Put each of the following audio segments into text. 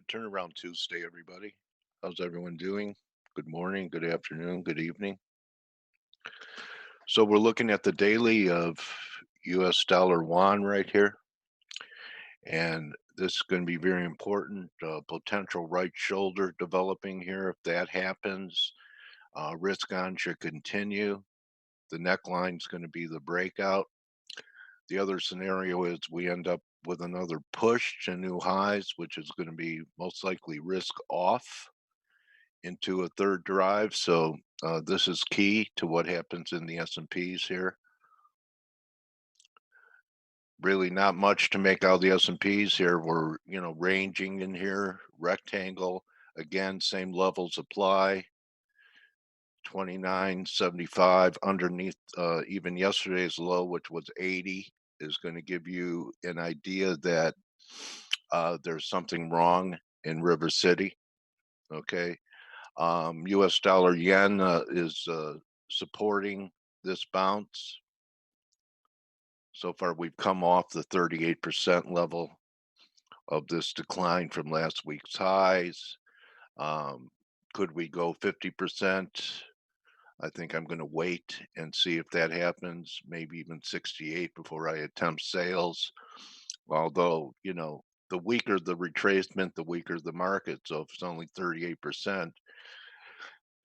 Good turnaround Tuesday, everybody. How's everyone doing? Good morning, good afternoon, good evening. So we're looking at the daily of US dollar yuan right here. And this is going to be very important. Potential right shoulder developing here. If that happens, risk on should continue. The neckline is going to be the breakout. The other scenario is we end up with another push to new highs, which is going to be most likely risk off into a third drive. So this is key to what happens in the S&Ps here. Really not much to make out of the S&Ps here. We're, ranging in here, rectangle. Again, same levels apply. 29.75 underneath even yesterday's low, which was 80, is going to give you an idea that there's something wrong in River City. Okay. US dollar yen is supporting this bounce. So far, we've come off the 38% level of this decline from last week's highs. Could we go 50%? I think I'm going to wait and see if that happens, maybe even 68 before I attempt sales. Although, the weaker the retracement, the weaker the market. So if it's only 38%,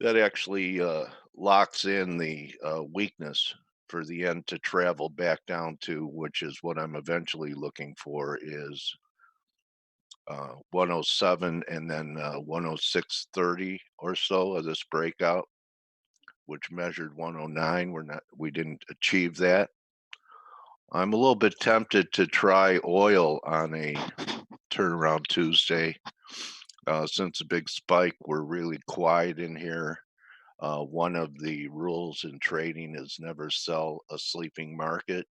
that actually locks in the weakness for the yen to travel back down to, which is what I'm eventually looking for, is 107 and then 106.30 or so of this breakout, which measured 109. We didn't achieve that. I'm a little bit tempted to try oil on a turnaround Tuesday. Since a big spike, we're really quiet in here. One of the rules in trading is never sell a sleeping market.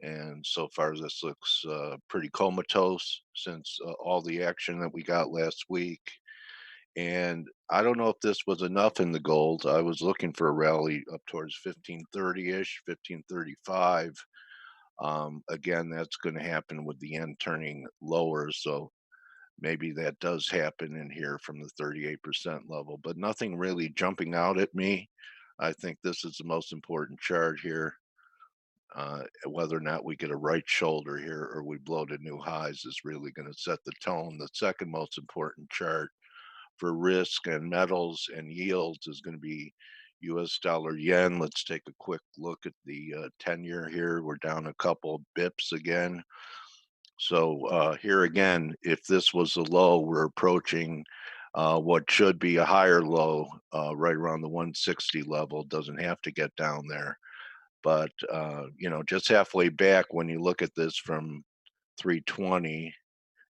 And so far, this looks pretty comatose since all the action that we got last week. And I don't know if this was enough in the gold. I was looking for a rally up towards 1530-ish, 1535. Again, that's going to happen with the yen turning lower. So maybe that does happen in here from the 38% level, but nothing really jumping out at me. I think this is the most important chart here. Whether or not we get a right shoulder here or we blow to new highs is really going to set the tone. The second most important chart for risk and metals and yields is going to be US dollar yen. Let's take a quick look at the 10-year here. We're down a couple bips again. So here again, if this was a low, we're approaching what should be a higher low right around the 160 level. Doesn't have to get down there. But, just halfway back when you look at this from 320,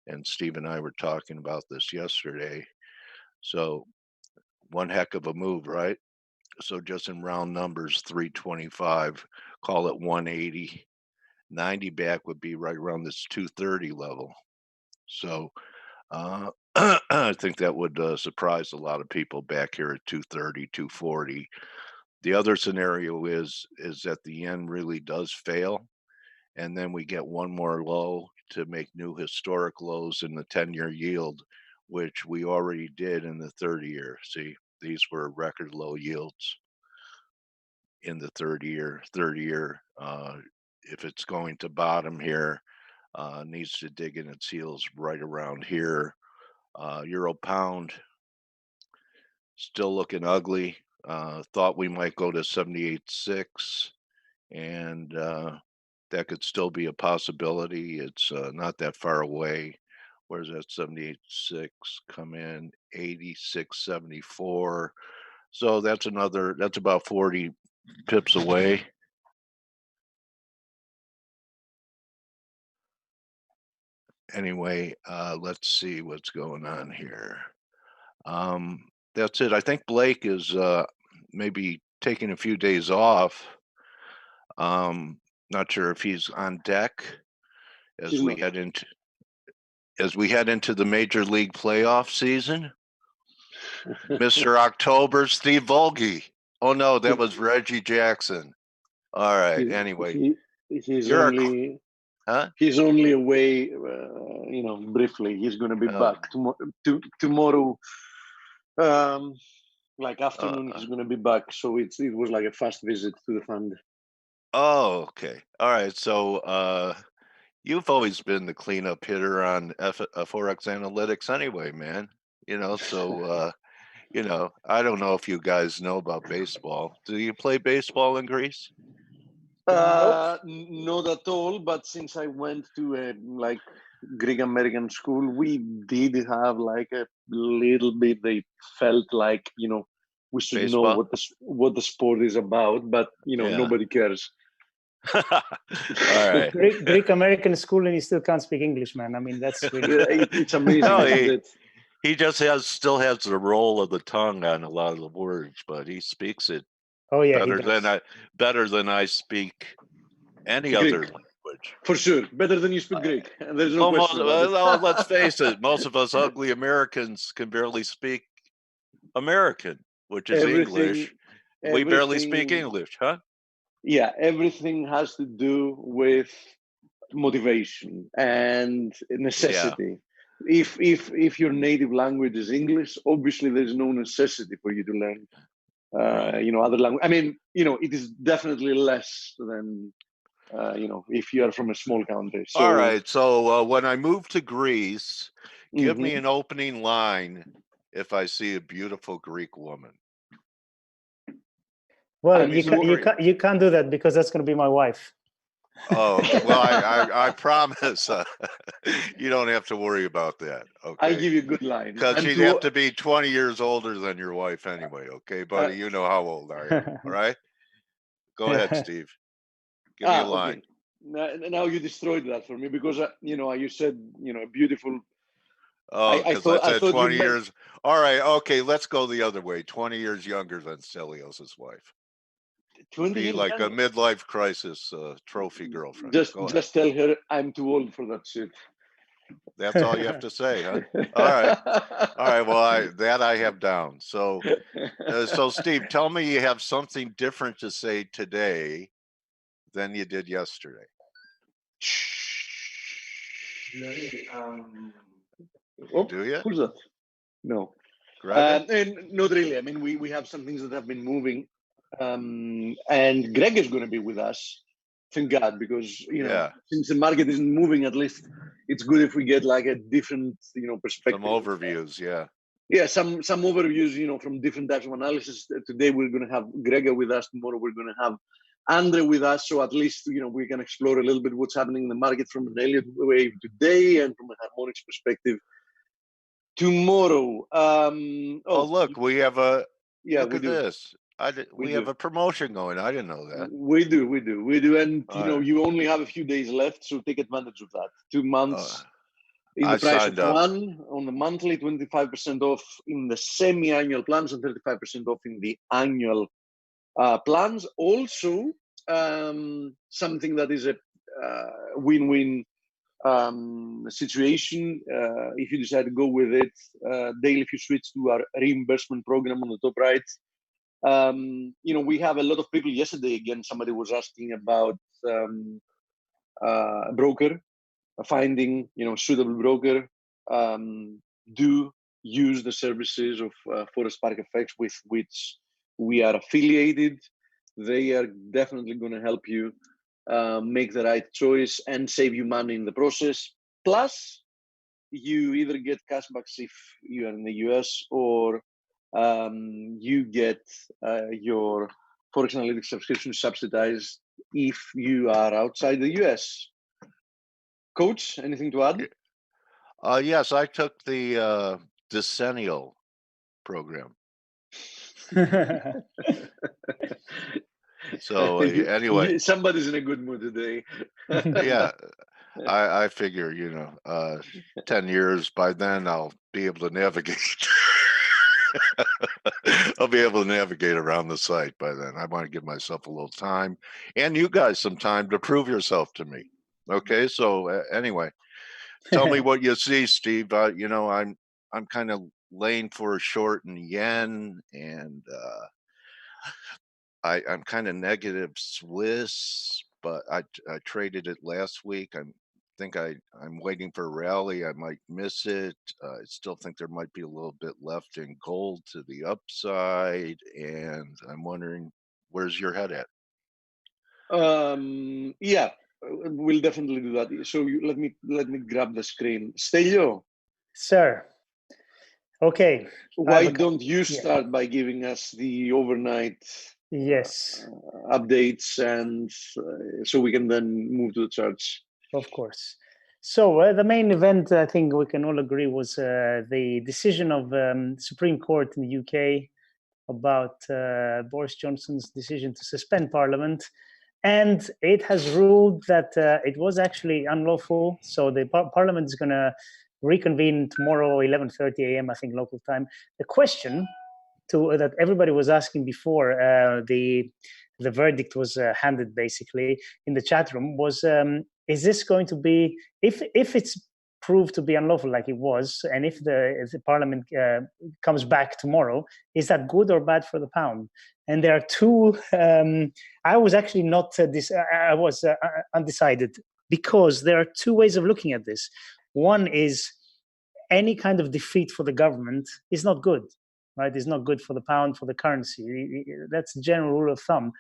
and Steve and I were talking about this yesterday. So one heck of a move, right? So just in round numbers, 325, call it 180. 90 back would be right around this 230 level. So I think that would surprise a lot of people back here at 230, 240. The other scenario is that the yen really does fail, and then we get one more low to make new historic lows in the 10-year yield, which we already did in the 30-year. See, these were record low yields in the 30-year. 30-year, if it's going to bottom here, needs to dig in its heels right around here. Euro pound still looking ugly. Thought we might go to 78.6, and that could still be a possibility. It's not that far away. Where's that 78.6 come in? 86.74. So that's about 40 pips away. Anyway, let's see what's going on here. That's it. I think Blake is maybe taking a few days off. Not sure if he's on deck as we head into the Major League playoff season. Mr. October, Steve Volge. Oh no, that was Reggie Jackson. All right. Anyway, he's only Huh? He's only away, briefly. He's going to be back tomorrow. Like afternoon, he's going to be back. So it was like a fast visit to the fund. Oh, okay. All right. So you've always been the cleanup hitter on ForexAnalytix anyway, man. So I don't know if you guys know about baseball. Do you play baseball in Greece? Not at all. But since I went to a Greek American school, we did have like a little bit. They felt like we should Baseball? know what the sport is about, but nobody cares. All right. Greek American school, and he still can't speak English, man. I mean, that's really it's amazing. No, isn't it? He just still has the roll of the tongue on a lot of the words, but he speaks it better than I speak any Greek. other language. For sure, better than you speak Greek. There's no question about it. Let's face it, most of us ugly Americans can barely speak American, which is English. We barely speak English, huh? Yeah, everything has to do with motivation and necessity. Yeah. If your native language is English, obviously there's no necessity for you to learn other language. I mean, it is definitely less than if you are from a small country. So, all right. So when I move to Greece, give me an opening line if I see a beautiful Greek woman. Well, you can't do that because that's going to be my wife. Oh, well, I promise you don't have to worry about that. Okay. I give you a good line. Because she'd have to be 20 years older than your wife anyway. Okay, buddy, you know how old I am. All right. Go ahead, Steve. Give me a line. Okay. Now you destroyed that for me because you said beautiful. Oh, because I said 20 years. All right. Okay, let's go the other way. 20 years younger than Stelios' wife. 20 be years like younger. A midlife crisis trophy girlfriend. Just tell her I'm too old for that shit. That's all you have to say, huh? All right. Well, I have down. So Steve, tell me you have something different to say today than you did yesterday. Do you? Who's that? No. And not really. I mean, we have some things that have been moving. And Greg is going to be with us. Thank God, because since the market isn't moving, at least it's good if we get like a different perspective. Some overviews, some overviews from different types of analysis. Today we're going to have Greg with us. Tomorrow we're going to have Andre with us, so at least we can explore a little bit what's happening in the market from an Elliott wave today and from a harmonics perspective tomorrow. Look, we have a look at this. We have a promotion going. I didn't know that. We do. And you only have a few days left, so take advantage of that. 2 months in the price of one on the monthly, 25% off in the semi-annual plans, and 35% off in the annual plans. Also, something that is a win-win situation. If you decide to go with it, daily, if you switch to our reimbursement program on the top right. We have a lot of people. Yesterday, again, somebody was asking about a broker, finding suitable broker. Do use the services of Forest Park FX with which we are affiliated. They are definitely going to help you make the right choice and save you money in the process. Plus, you either get cashbacks if you are in the US, or you get your ForexAnalytix subscription subsidized if you are outside the US. Coach, anything to add? Yes, I took the decennial program. So anyway, somebody's in a good mood today. Yeah, I figure 10 years by then I'll be able to navigate. I'll be able to navigate around the site by then. I want to give myself a little time, and you guys some time to prove yourself to me. Okay, so anyway, tell me what you see, Steve. I'm kind of laying for a short in yen, and I'm kind of negative Swiss, but I traded it last week. I'm waiting for a rally. I might miss it. I still think there might be a little bit left in gold to the upside, and I'm wondering, where's your head at? Yeah, we'll definitely do that. So let me grab the screen. Stelio, Sir. Okay. Why don't you start by giving us the overnight updates, and so we can then move to the charts? Of course. So the main event, I think we can all agree, was the decision of Supreme Court in the UK about Boris Johnson's decision to suspend Parliament. And it has ruled that it was actually unlawful. So the Parliament is going to reconvene tomorrow, 11:30 a.m., I think, local time. The question that everybody was asking before the verdict was handed, basically, in the chat room was, is this going to be, if it's proved to be unlawful like it was, and if the Parliament comes back tomorrow, is that good or bad for the pound? And there are two, I was actually not, I was undecided, because there are two ways of looking at this. One is any kind of defeat for the government is not good, right? It's not good for the pound, for the currency. That's the general rule of thumb,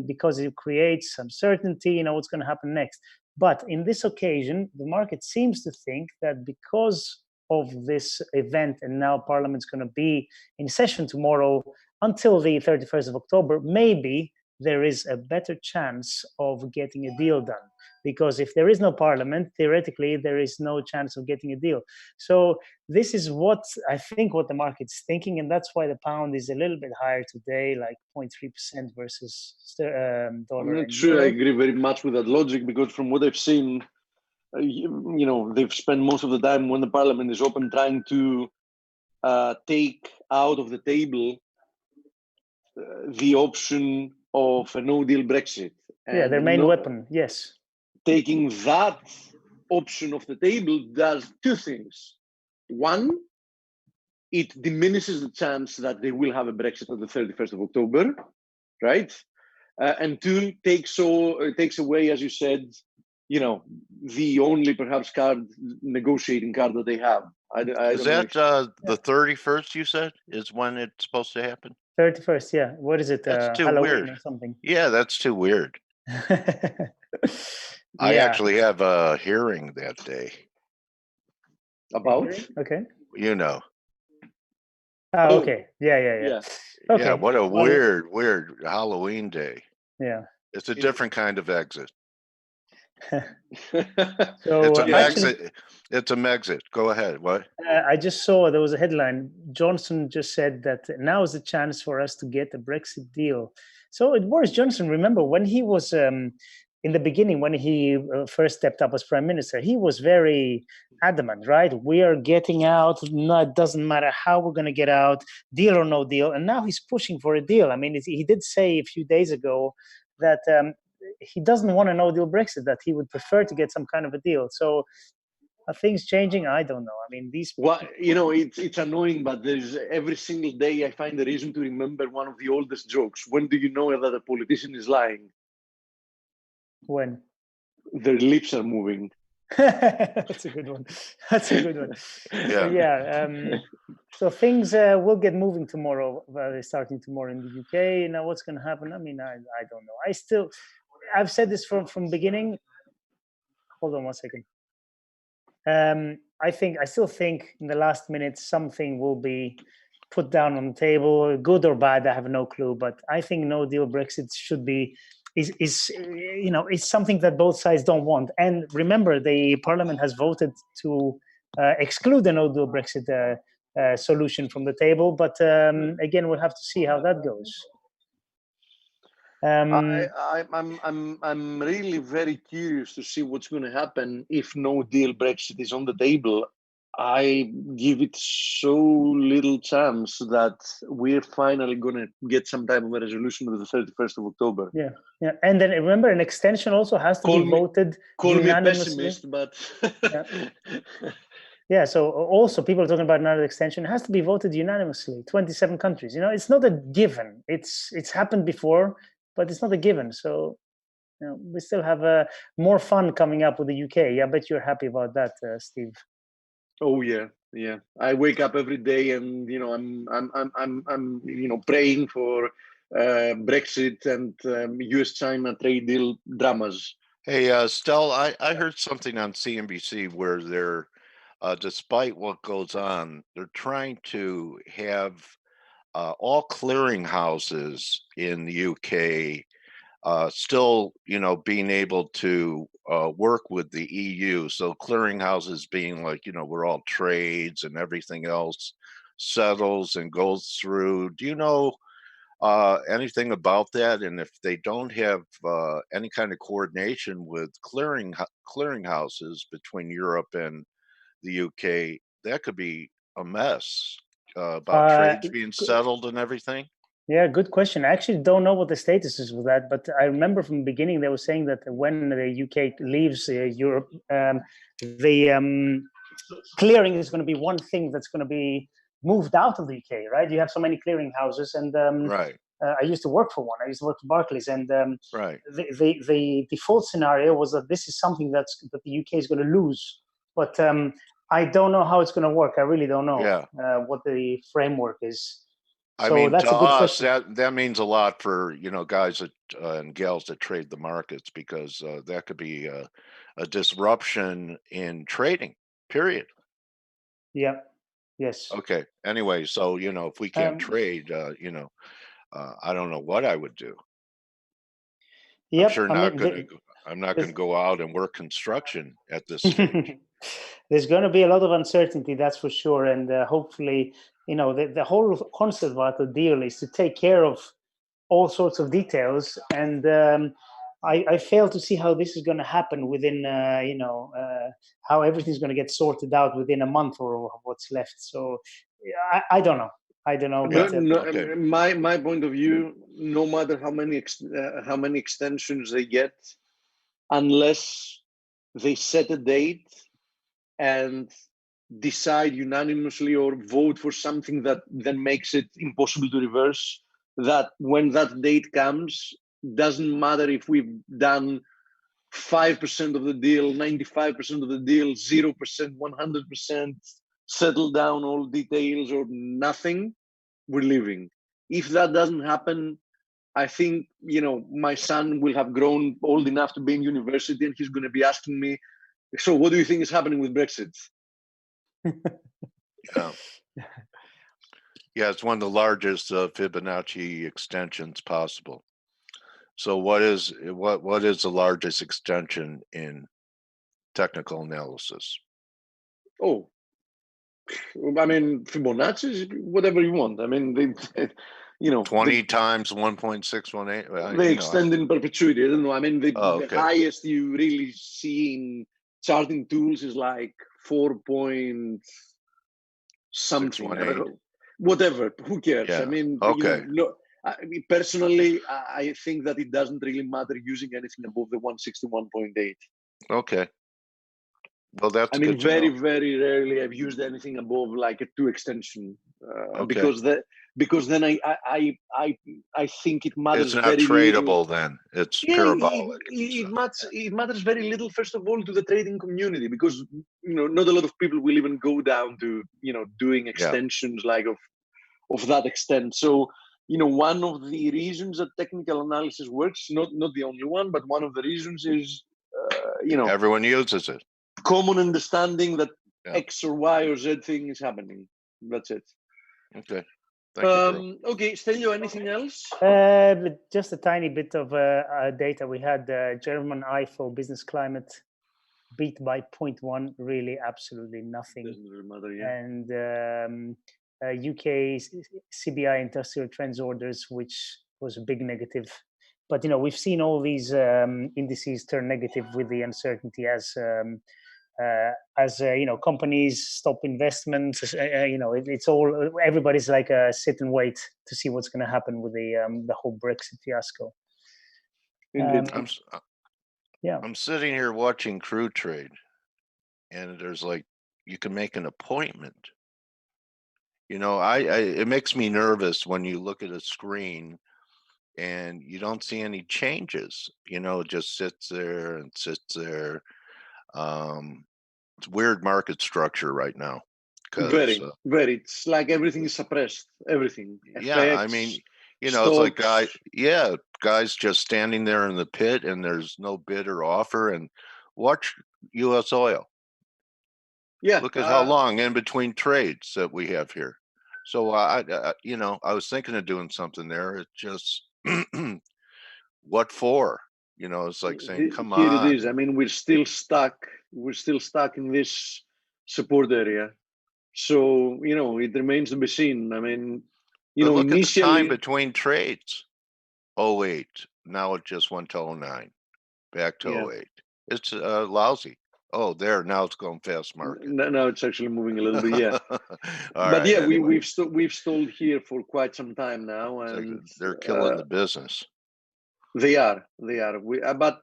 because it creates uncertainty, you know, what's going to happen next. But in this occasion, the market seems to think that because of this event, and now Parliament's going to be in session tomorrow until the 31st of October, maybe there is a better chance of getting a deal done. Because if there is no Parliament, theoretically, there is no chance of getting a deal. So this is what I think what the market's thinking, and that's why the pound is a little bit higher today, like 0.3% versus dollar. I'm not sure I agree very much with that logic, because from what I've seen, you know, they've spent most of the time when the Parliament is open trying to take out of the table the option of a no-deal Brexit. Yeah, their main weapon, yes. Taking that option off the table does two things. One, it diminishes the chance that they will have a Brexit on the 31st of October, right? And two, takes away, as you said, you know, the only perhaps negotiating card that they have. Is that the 31st, you said, is when it's supposed to happen? 31st, yeah. What is it? That's too Halloween weird. Or something? Yeah, that's too weird. I actually have a hearing that day. About? Okay. You know. Oh, okay. Yeah. Okay. Yeah, what a weird Halloween day. Yeah. It's a different kind of exit. So it's an exit. It's a Megxit. Go ahead. What? I just saw there was a headline. Johnson just said that now is the chance for us to get a Brexit deal. So Boris Johnson, remember when he was in the beginning, when he first stepped up as prime minister, he was very adamant, right? We are getting out. No, it doesn't matter how we're going to get out, deal or no deal. And now he's pushing for a deal. I mean, he did say a few days ago that he doesn't want a no-deal Brexit, that he would prefer to get some kind of a deal. So are things changing? I don't know. I mean, these. Well, you know, it's annoying, but there's every single day I find a reason to remember one of the oldest jokes. When do you know that a politician is lying? When? Their lips are moving. That's a good one. That's a good one. Yeah. So things will get moving tomorrow. Starting tomorrow in the UK. Now, what's going to happen? I mean, I don't know. I've said this from beginning. Hold on one second. I still think in the last minute something will be put down on the table, good or bad. I have no clue, but I think no deal Brexit should be is something that both sides don't want. And remember, the Parliament has voted to exclude the no deal Brexit solution from the table. But again, we'll have to see how that goes. I'm really very curious to see what's going to happen if no deal Brexit is on the table. I give it so little chance that we're finally going to get some type of a resolution on the 31st of October. Yeah. And then remember, an extension also has to be voted unanimously. Call me a pessimist, but yeah. So also people are talking about another extension. It has to be voted unanimously. 27 countries. You know, it's not a given. It's happened before, but it's not a given. So we still have more fun coming up with the UK. I bet you're happy about that, Steve. Oh yeah, yeah. I wake up every day, and I'm praying for Brexit and US-China trade deal dramas. Hey, Stell, I heard something on CNBC where they're, despite what goes on, they're trying to have all clearinghouses in the UK still, being able to work with the EU. So clearinghouses being like, where all trades and everything else settles and goes through. Do you know anything about that? And if they don't have any kind of coordination with clearinghouses between Europe and the UK, that could be a mess about trades being settled and everything. Yeah, good question. I actually don't know what the status is with that, but I remember from the beginning they were saying that when the UK leaves Europe, the clearing is going to be one thing that's going to be moved out of the UK, right? You have so many clearing houses, and Right. I used to work for one. I used to work for Barclays, and Right. the default scenario was that this is something that the UK is going to lose, but I don't know how it's going to work. I really don't know what the framework is. I So mean, that's to a good us, question. that means a lot for guys that, and gals that trade the markets, because that could be a disruption in trading. Period. Yeah. Yes. Okay. Anyway, so if we can't trade, I don't know what I would do. Yep. I'm sure I'm not gonna go out and work construction at this stage. There's going to be a lot of uncertainty, that's for sure, and hopefully, the whole concept about the deal is to take care of all sorts of details, and I fail to see how this is going to happen within, how everything's going to get sorted out within a month or what's left. So I don't know. I don't know. Okay. My point of view, no matter how many extensions they get, unless they set a date and decide unanimously or vote for something that then makes it impossible to reverse, that when that date comes, doesn't matter if we've done 5% of the deal, 95% of the deal, 0%, 100%, settle down all details or nothing, we're leaving. If that doesn't happen, I think, my son will have grown old enough to be in university, and he's going to be asking me, so what do you think is happening with Brexit? Yeah, it's one of the largest Fibonacci extensions possible. So what is the largest extension in technical analysis? Oh, I mean, Fibonacci, whatever you want. I mean, 20 times 1.618. They extend in perpetuity. I don't know. I mean, the okay. highest you really see in charting tools is like 4 point something. Whatever. Who cares? Yeah. I mean, okay. Personally, I think that it doesn't really matter using anything above the 161.8. Okay. Well, that's good to know. very, very rarely I've used anything above like a 2 extension, okay. because then I think it matters. It's not very tradable little. then. It's parabolic. It matters very little, first of all, to the trading community, because not a lot of people will even go down to doing extensions like of that extent. So one of the reasons that technical analysis works, not the only one, but one of the reasons is everyone uses it. Common understanding that X or Y or Z thing is happening. That's it. Okay. Thank you, bro. Okay, Stelio, anything else? Just a tiny bit of data. We had German IFO business climate beat by 0.1, really absolutely nothing. Doesn't really matter, yeah. And UK CBI industrial trends orders, which was a big negative. But we've seen all these indices turn negative with the uncertainty as companies stop investments. It's all, everybody's like sit and wait to see what's going to happen with the whole Brexit fiasco. I'm sitting here watching crude trade, and there's you can make an appointment. It makes me nervous when you look at a screen and you don't see any changes. You know, it just sits there and sits there. It's weird market structure right now. Very, very. It's like everything is suppressed. Everything. Yeah, FX, I mean, you know, it's like stocks. guys just standing there in the pit, and there's no bid or offer. And watch U.S. oil. Yeah. Look at how long in between trades that we have here. So you know, I was thinking of doing something there. It just, what for? You know, it's like saying, come here on. it is. I mean, we're still stuck. We're still stuck in this support area. So, you know, it remains to be seen. I mean, you know, Look at the time initially, between trades. 08. Now it just went to 09. Back to 08. It's lousy. Oh, there, now it's going fast market. now it's actually moving a little bit, yeah. But yeah, anyway. we've stalled here for quite some time now, and like they're killing the business. They are. But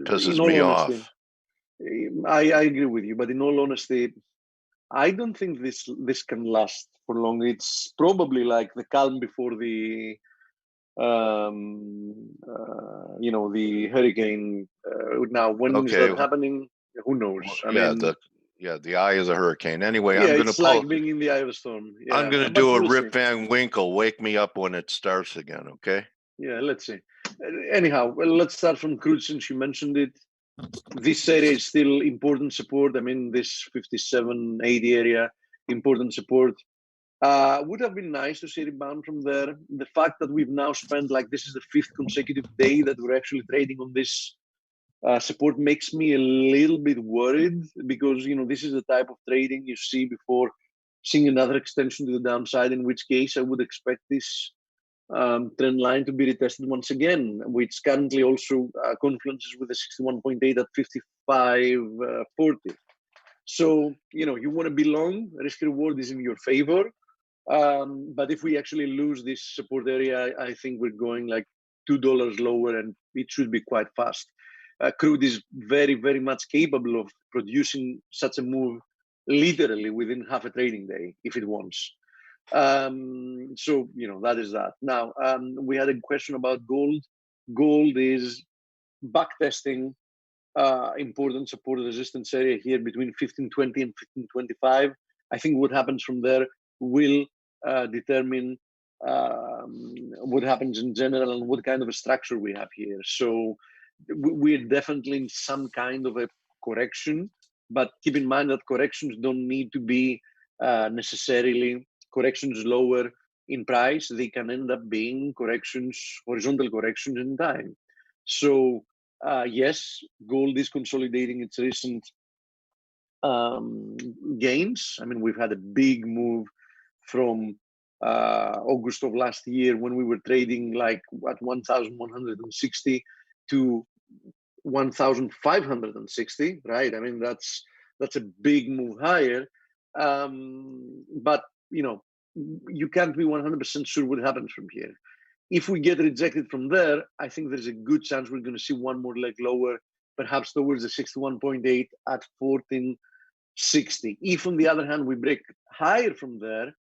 Pisses in all me honesty, off. I agree with you. But in all honesty, I don't think this can last for long. It's probably like the calm before the you know, the hurricane. Now, when is that happening? Who knows? I mean, the eye is a hurricane. Anyway, yeah, it's like being in the eye of the storm. Yeah, I'm going to do a Rip Van Winkle. Wake me up when it starts again, okay? Yeah, let's see. Anyhow, well, let's start from crude since you mentioned it. This area is still important support. I mean, this 57.80 area, important support. Would have been nice to see a rebound from there. The fact that we've now spent, like, this is the 5th consecutive day that we're actually trading on this support makes me a little bit worried, because, you know, this is the type of trading you see before seeing another extension to the downside, in which case I would expect this trend line to be retested once again, which currently also confluences with the 61.8 at 55.40. So, you know, you want to be long, risk reward is in your favor. But if we actually lose this support area, I think we're going like $2 lower, and it should be quite fast. Crude is very, very much capable of producing such a move literally within half a trading day if it wants. So, you know, that is that. Now, we had a question about gold. Gold is backtesting important support resistance area here between 1520 and 1525. I think what happens from there will determine what happens in general and what kind of a structure we have here. So we're definitely in some kind of a correction, but keep in mind that corrections don't need to be necessarily corrections lower in price. They can end up being corrections, horizontal corrections in time. So yes, gold is consolidating its recent gains. I mean, we've had a big move from August of last year, when we were trading like at 1,160 to 1,560, right? I mean, that's a big move higher. But, you know, you can't be 100% sure what happens from here. If we get rejected from there, I think there's a good chance we're going to see one more leg lower, perhaps towards the 61.8 at 1460. If, on the other hand, we break higher from there,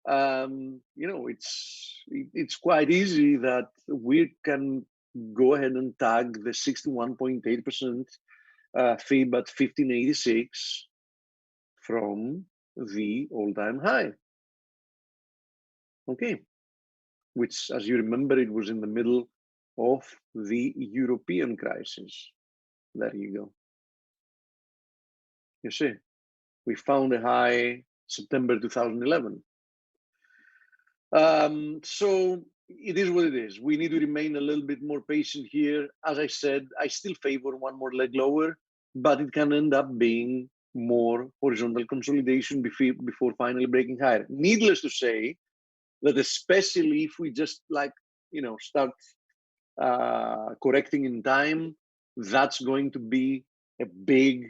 you know, it's quite easy that we can go ahead and tag the 61.8% fib at 1586 from the all-time high. Okay, which, as you remember, it was in the middle of the European crisis. There you go. You see, we found a high September 2011. So it is what it is. We need to remain a little bit more patient here. As I said, I still favor one more leg lower, but it can end up being more horizontal consolidation before finally breaking higher. Needless to say, that especially if we just, like, you know, start correcting in time, that's going to be a big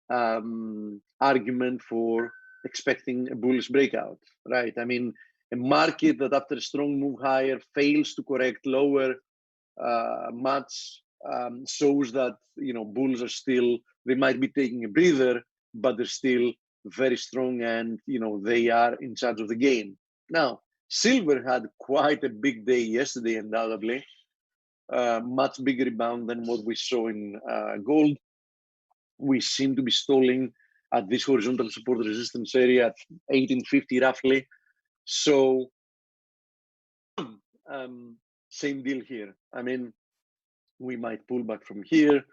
argument for expecting a bullish breakout, right? I mean, a market that after a strong move higher fails to correct lower much shows that, you know, bulls are still, they might be taking a breather, but they're still very strong, and, you know, they are in charge of the game. Now, silver had quite a big day yesterday, undoubtedly. much bigger rebound than what we saw in gold. We seem to be stalling at this horizontal support resistance area at 1850 roughly. So same deal here. I mean, we might pull back from here.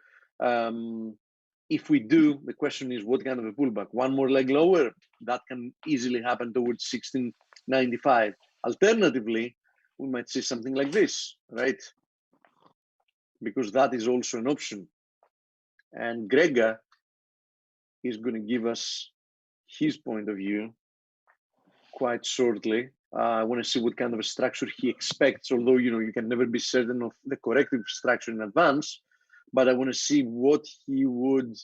If we do, the question is what kind of a pullback? One more leg lower, that can easily happen towards 1695. Alternatively, we might see something like this, right? Because that is also an option. And Grega is going to give us his point of view quite shortly. I want to see what kind of a structure he expects, although, you know, you can never be certain of the corrective structure in advance, but I want to see what he would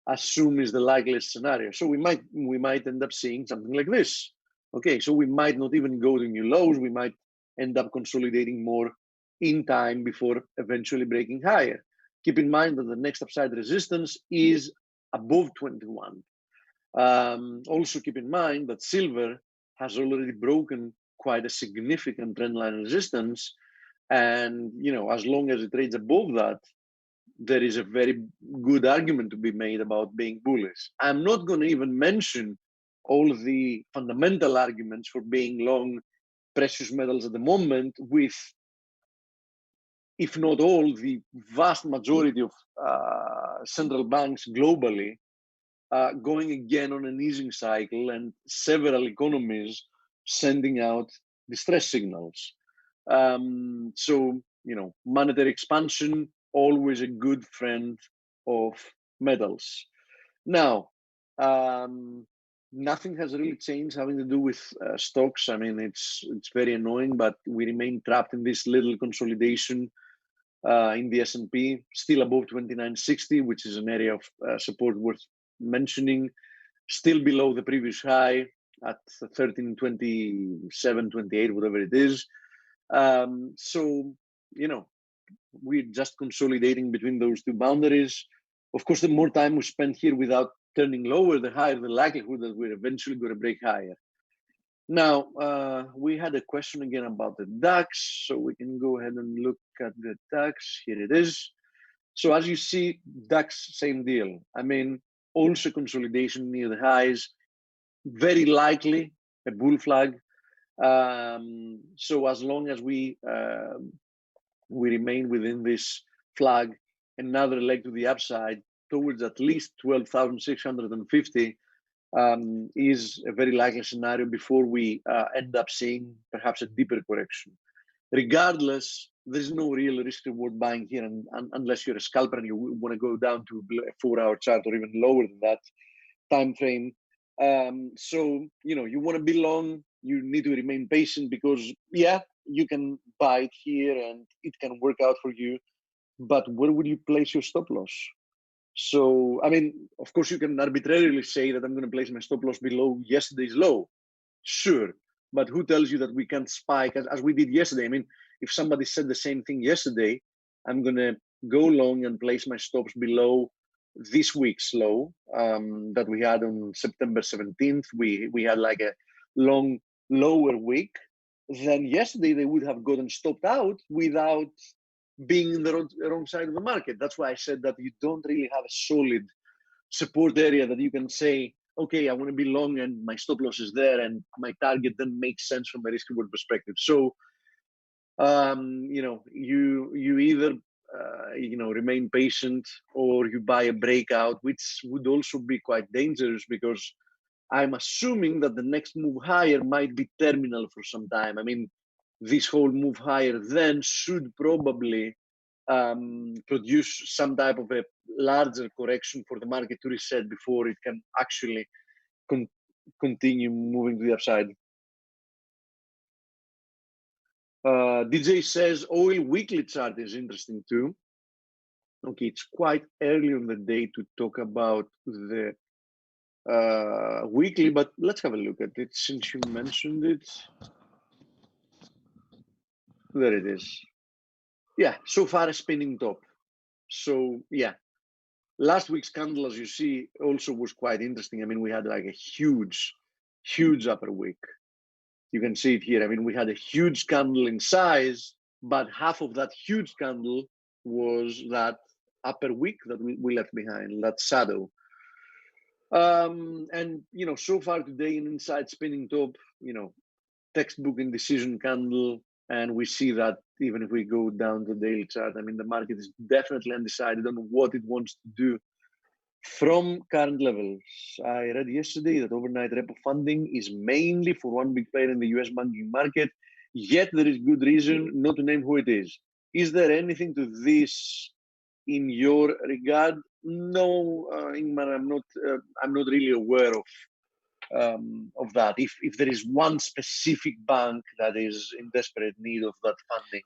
assume is the likeliest scenario. So we might end up seeing something like this. Okay, so we might not even go to new lows. We might end up consolidating more in time before eventually breaking higher. Keep in mind that the next upside resistance is above 21. Also keep in mind that silver has already broken quite a significant trendline resistance, and you know, as long as it trades above that, there is a very good argument to be made about being bullish. I'm not going to even mention all the fundamental arguments for being long precious metals at the moment, with, if not all, the vast majority of central banks globally going again on an easing cycle, and several economies sending out distress signals. So, you know, monetary expansion, always a good friend of metals. Now, nothing has really changed having to do with stocks. I mean, it's very annoying, but we remain trapped in this little consolidation in the S&P, still above 2960, which is an area of support worth mentioning, still below the previous high at 1327, 28, whatever it is. So, you know, we're just consolidating between those two boundaries. Of course, the more time we spend here without turning lower, the higher the likelihood that we're eventually going to break higher. Now, we had a question again about the DAX, so we can go ahead and look at the DAX. Here it is. So as you see, DAX, same deal. I mean, also consolidation near the highs, very likely a bull flag. So as long as we remain within this flag, another leg to the upside towards at least 12,650 is a very likely scenario before we end up seeing perhaps a deeper correction. Regardless, there's no real risk reward buying here, and unless you're a scalper and you want to go down to a 4-hour chart or even lower than that time frame. So, you know, you want to be long, you need to remain patient, because yeah, you can buy it here and it can work out for you, but where would you place your stop loss? So, I mean, of course, you can arbitrarily say that I'm going to place my stop loss below yesterday's low. Sure. But who tells you that we can't spike as we did yesterday? I mean, if somebody said the same thing yesterday, I'm going to go long and place my stops below this week's low that we had on September 17th. We had like a long lower week. Then yesterday they would have gotten stopped out without being in the wrong side of the market. That's why I said that you don't really have a solid support area that you can say, okay, I want to be long and my stop loss is there and my target then makes sense from a risk reward perspective. So, you know, you either, you know, remain patient or you buy a breakout, which would also be quite dangerous, because I'm assuming that the next move higher might be terminal for some time. I mean, this whole move higher then should probably produce some type of a larger correction for the market to reset before it can actually continue moving to the upside. DJ says oil weekly chart is interesting too. Okay, it's quite early on the day to talk about the weekly, but let's have a look at it since you mentioned it. There it is. Yeah, so far a spinning top. So yeah, last week's candle, as you see, also was quite interesting. I mean, we had like a huge upper wick. You can see it here. I mean, we had a huge candle in size, but half of that huge candle was that upper wick that we left behind, that shadow. And so far today in inside spinning top, textbook indecision candle, and we see that even if we go down the daily chart, I mean, the market is definitely undecided on what it wants to do from current levels. I read yesterday that overnight repo funding is mainly for one big player in the US banking market, yet there is good reason not to name who it is. Is there anything to this in your regard? No, Ingmar, I'm not really aware of that. If there is one specific bank that is in desperate need of that funding.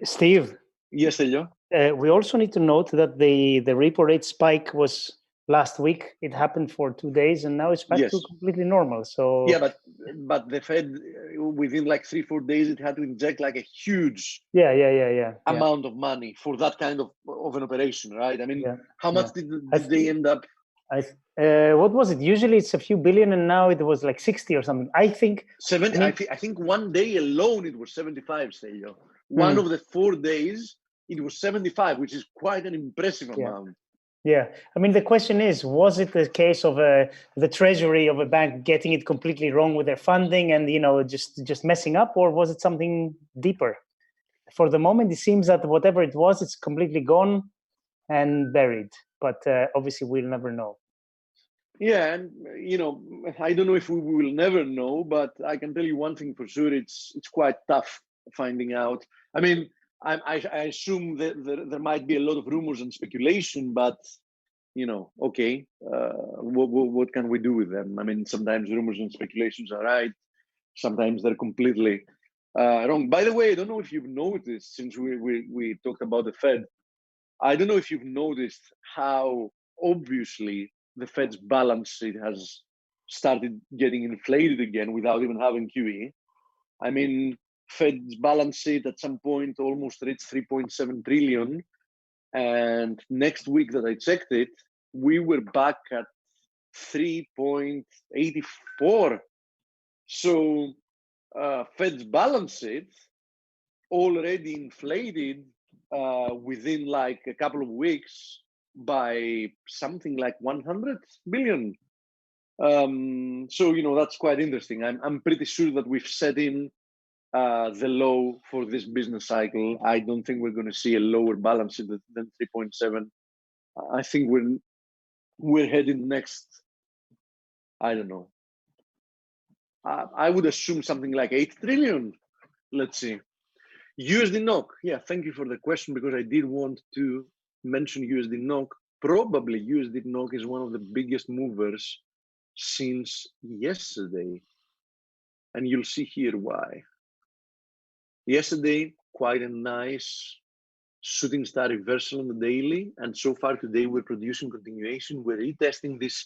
Steve. Yes, Elio. We also need to note that the repo rate spike was last week. It happened for 2 days, and now it's back to completely normal. So yeah, but the Fed within like 3-4 days, it had to inject like a huge amount of money for that kind of an operation, right? I mean, how much did they end up? What was it? Usually it's a few billion, and now it was like 60 or something. I think 70. I think one day alone it was 75. Stelio. One of the 4 days it was 75, which is quite an impressive amount. Yeah, I mean, the question is, was it the case of the treasury of a bank getting it completely wrong with their funding and just messing up, or was it something deeper? For the moment, it seems that whatever it was, it's completely gone and buried. But obviously, we'll never know. Yeah, and I don't know if we will never know, but I can tell you one thing for sure: it's quite tough finding out. I mean, I assume that there might be a lot of rumors and speculation, but okay, what can we do with them? I mean, sometimes rumors and speculations are right, sometimes they're completely wrong. By the way, I don't know if you've noticed, since we talked about the Fed, I don't know if you've noticed how obviously the Fed's balance sheet has started getting inflated again without even having QE. I mean, Fed's balance sheet at some point almost reached 3.7 trillion. And next week that I checked it, we were back at 3.84. So Fed's balance sheet already inflated within like a couple of weeks by something like 100 billion. So that's quite interesting. I'm pretty sure that we've set in the low for this business cycle. I don't think we're going to see a lower balance sheet than 3.7. I think we're heading next. I don't know. I would assume something like 8 trillion. Let's see. USD NOK. Yeah, thank you for the question, because I did want to mention USD NOK. Probably USD NOK is one of the biggest movers since yesterday. And you'll see here why. Yesterday, quite a nice shooting star reversal on the daily. And so far today, we're producing continuation. We're retesting this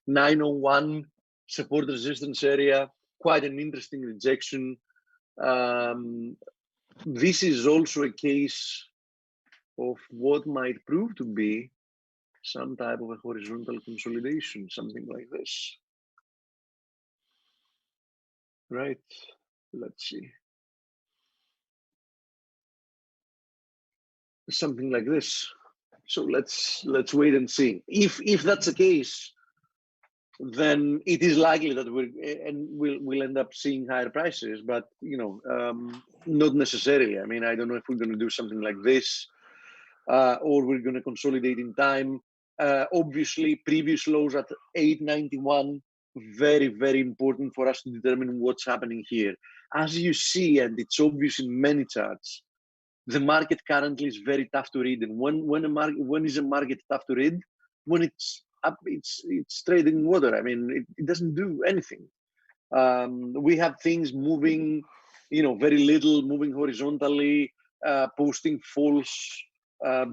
901 support resistance area. Quite an interesting rejection. This is also a case of what might prove to be some type of a horizontal consolidation, something like this. Right, let's see. Something like this. So let's wait and see. If that's the case, then it is likely that we'll end up seeing higher prices, but not necessarily. I mean, I don't know if we're going to do something like this, or we're going to consolidate in time. Obviously, previous lows at 891, very, very important for us to determine what's happening here. As you see, and it's obvious in many charts, the market currently is very tough to read. And when is a market tough to read? When it's up, it's trading water. I mean, it doesn't do anything. We have things moving, very little, moving horizontally, posting false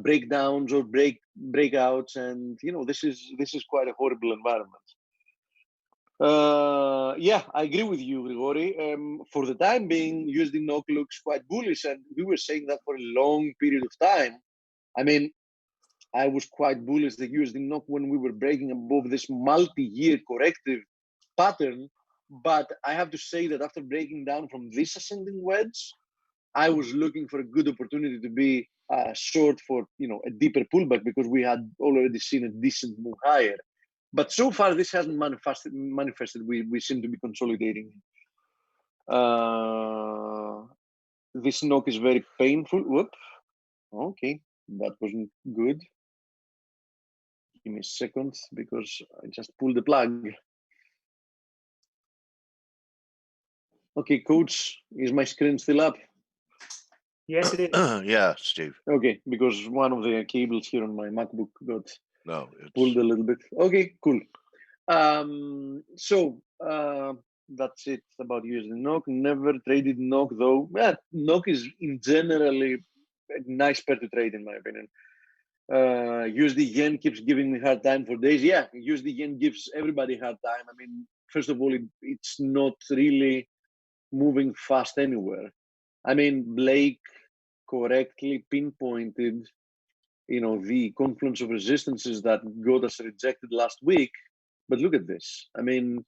breakdowns or breakouts, and this is quite a horrible environment. Yeah, I agree with you, Grigori. For the time being, USD NOK looks quite bullish, and we were saying that for a long period of time. I mean, I was quite bullish the USD NOK when we were breaking above this multi-year corrective pattern. But I have to say that after breaking down from this ascending wedge, I was looking for a good opportunity to be short for a deeper pullback because we had already seen a decent move higher. But so far, this hasn't manifested. We seem to be consolidating. This knock is very painful. Whoop. Okay, that wasn't good. Give me a second because I just pulled the plug. Okay, coach, is my screen still up? Yes, it is. Yeah, Steve. Okay, because one of the cables here on my MacBook got pulled it's a little bit. Okay, cool. So that's it about USD NOK. Never traded NOK though. NOK is in generally a nice pair to trade in my opinion. USD yen keeps giving me hard time for days. Yeah, USD yen gives everybody hard time. I mean, first of all, it's not really moving fast anywhere. I mean, Blake correctly pinpointed, the confluence of resistances that got us rejected last week. But look at this. I mean,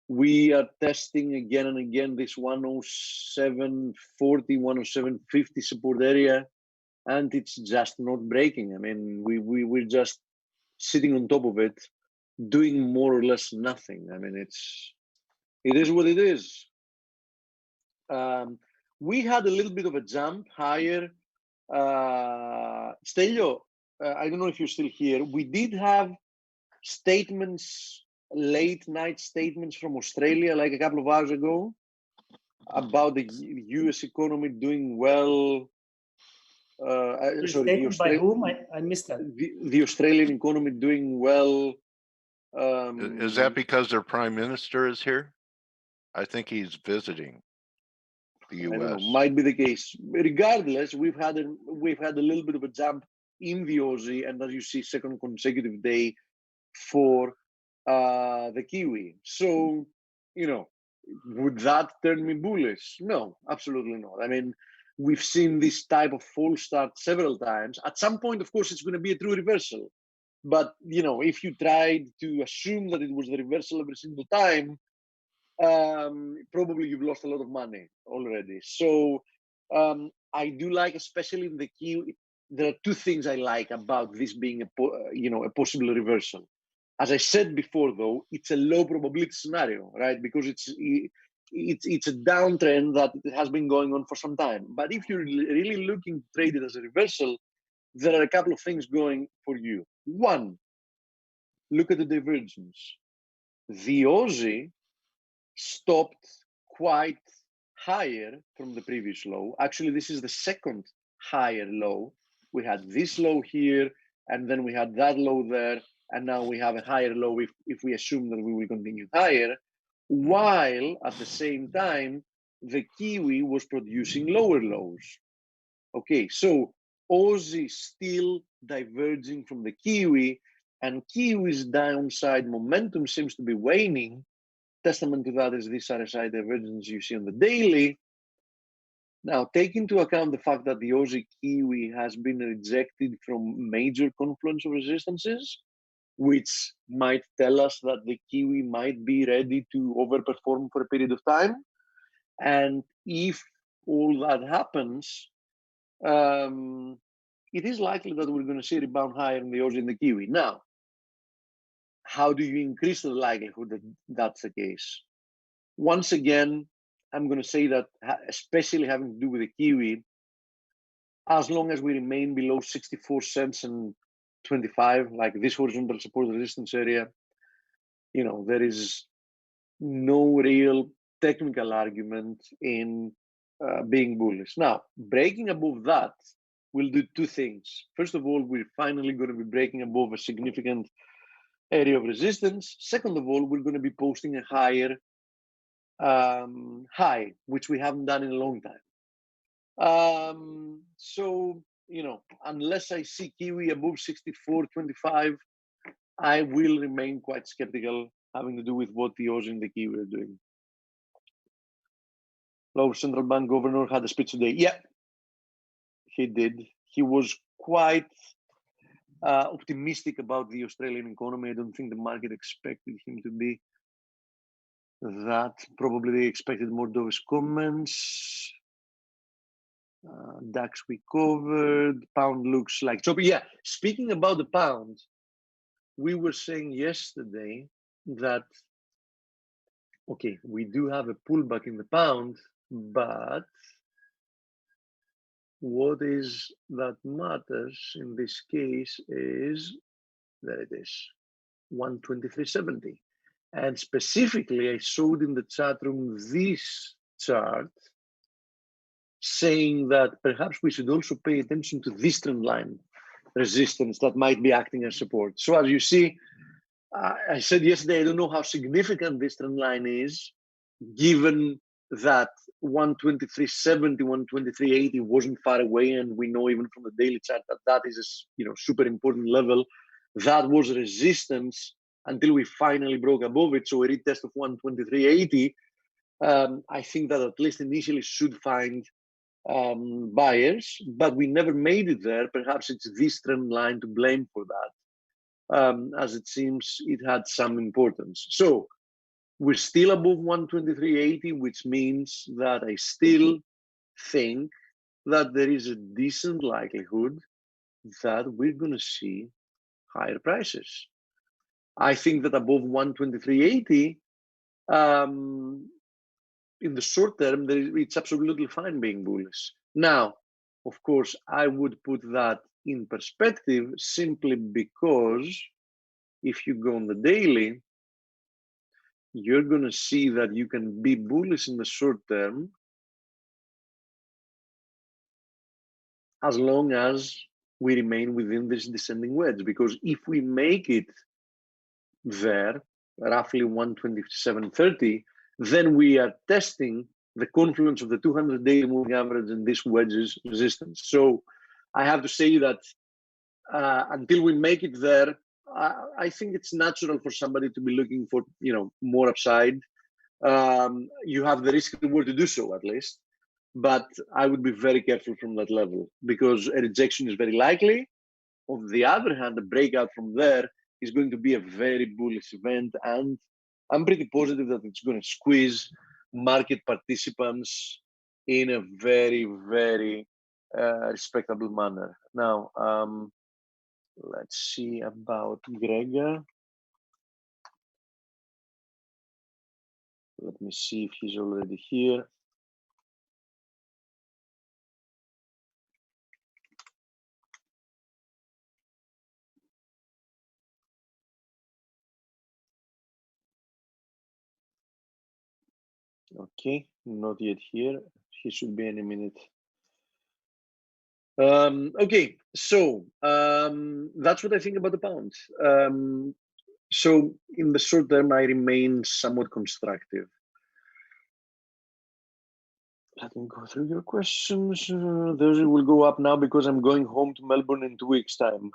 we are testing again and again this 107.40, 107.50 support area, and it's just not breaking. I mean, we're just sitting on top of it, doing more or less nothing. I mean, it is what it is. We had a little bit of a jump higher. Stelio, I don't know if you're still here. We did have statements, late night statements from Australia like a couple of hours ago about the US economy doing well. Sorry, by whom? I missed that. The Australian economy doing well. is that because their prime minister is here? I think he's visiting the US. I don't know, might be the case. Regardless, we've had a little bit of a jump in the Aussie, and as you see, second consecutive day for the Kiwi. So, would that turn me bullish? No, absolutely not. I mean, we've seen this type of false start several times. At some point, of course, it's going to be a true reversal. But, if you tried to assume that it was the reversal every single time, probably you've lost a lot of money already. So I do like, especially in the Kiwi, there are two things I like about this being a possible reversal. As I said before, though, it's a low probability scenario, right? Because it's a downtrend that has been going on for some time. But if you're really looking to trade it as a reversal, there are a couple of things going for you. One, look at the divergence. The Aussie stopped quite higher from the previous low. Actually, this is the second higher low. We had this low here, and then we had that low there, and now we have a higher low if we assume that we will continue higher, while at the same time, the Kiwi was producing lower lows. Okay, so Aussie still diverging from the Kiwi, and Kiwi's downside momentum seems to be waning. Testament to that is this RSI divergence you see on the daily. Now, take into account the fact that the Aussie Kiwi has been rejected from major confluence of resistances, which might tell us that the Kiwi might be ready to overperform for a period of time. And if all that happens, it is likely that we're going to see a rebound higher in the Aussie and the Kiwi. Now, how do you increase the likelihood that that's the case? Once again, I'm going to say that, especially having to do with the Kiwi, as long as we remain below 64 cents and 25, like this horizontal support resistance area, there is no real technical argument in being bullish. Now, breaking above that will do two things. First of all, we're finally going to be breaking above a significant area of resistance. Second of all, we're going to be posting a higher high, which we haven't done in a long time. So, unless I see Kiwi above 64.25, I will remain quite skeptical, having to do with what the Aussie and the Kiwi are doing. Our central bank governor had a speech today. Yeah, he did. He was quite optimistic about the Australian economy. I don't think the market expected him to be that. Probably they expected more dovish comments. DAX we covered. Pound looks like so. But yeah, speaking about the pound, we were saying yesterday that okay, we do have a pullback in the pound, but what is that matters in this case is there it is, 123.70. And specifically, I showed in the chat room this chart saying that perhaps we should also pay attention to this trend line resistance that might be acting as support. So as you see, I said yesterday, I don't know how significant this trend line is, given that 123.70, 123.80 wasn't far away, and we know even from the daily chart that that is a super important level. That was resistance until we finally broke above it. So a retest of 123.80, I think that at least initially should find buyers, but we never made it there. Perhaps it's this trend line to blame for that, as it seems it had some importance. So we're still above 123.80, which means that I still think that there is a decent likelihood that we're going to see higher prices. I think that above 123.80, in the short term, it's absolutely fine being bullish. Now, of course, I would put that in perspective simply because if you go on the daily, you're going to see that you can be bullish in the short term as long as we remain within this descending wedge. Because if we make it there, roughly 127.30, then we are testing the confluence of the 200-day moving average and this wedge's resistance. So I have to say that until we make it there, I think it's natural for somebody to be looking for more upside. You have the risk reward to do so at least, but I would be very careful from that level because a rejection is very likely. On the other hand, the breakout from there is going to be a very bullish event, and I'm pretty positive that it's going to squeeze market participants in a very, very respectable manner. Now, let's see about Gregor. Let me see if he's already here. Okay, not yet here. He should be any minute. Okay, so that's what I think about the pound. So in the short term, I remain somewhat constructive. Let me go through your questions. Those will go up now because I'm going home to Melbourne in 2 weeks' time.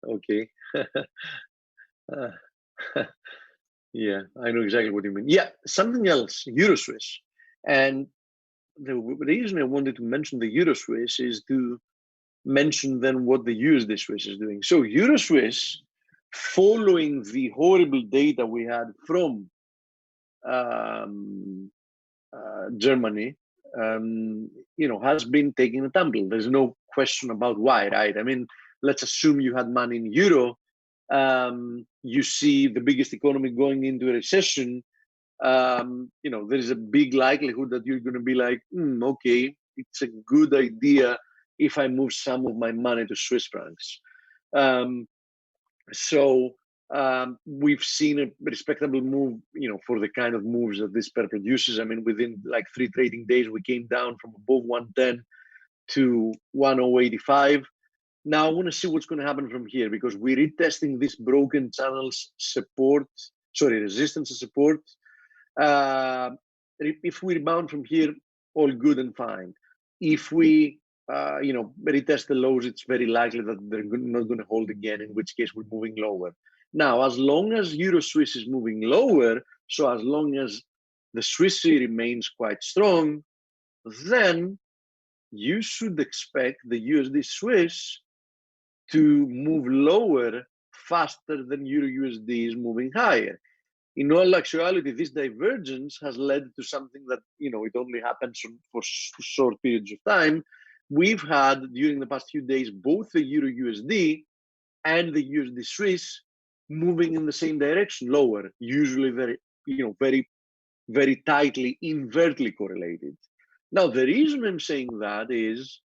Okay. Yeah, I know exactly what you mean. Yeah, something else, Euro-Swiss. And the reason I wanted to mention the Euro-Swiss is to mention then what the USD Swiss is doing. So Euro-Swiss, following the horrible data we had from Germany, has been taking a tumble. There's no question about why, right? I mean, let's assume you had money in euro. You see the biggest economy going into a recession. There is a big likelihood that you're going to be like, okay, it's a good idea if I move some of my money to Swiss francs. We've seen a respectable move, for the kind of moves that this pair produces. I mean, within like 3 trading days, we came down from above 110 to 108.85. Now I want to see what's going to happen from here because we're retesting this broken channel's resistance and support. If we rebound from here, all good and fine. If we retest the lows, it's very likely that they're not going to hold again, in which case we're moving lower. Now, as long as Euro-Swiss is moving lower, so as long as the Swissy remains quite strong, then you should expect the USD Swiss to move lower faster than Euro USD is moving higher. In all actuality, this divergence has led to something that, it only happens for short periods of time. We've had, during the past few days, both the Euro USD and the USD Swiss moving in the same direction, lower, usually very, very, very tightly inversely correlated. Now, the reason I'm saying that is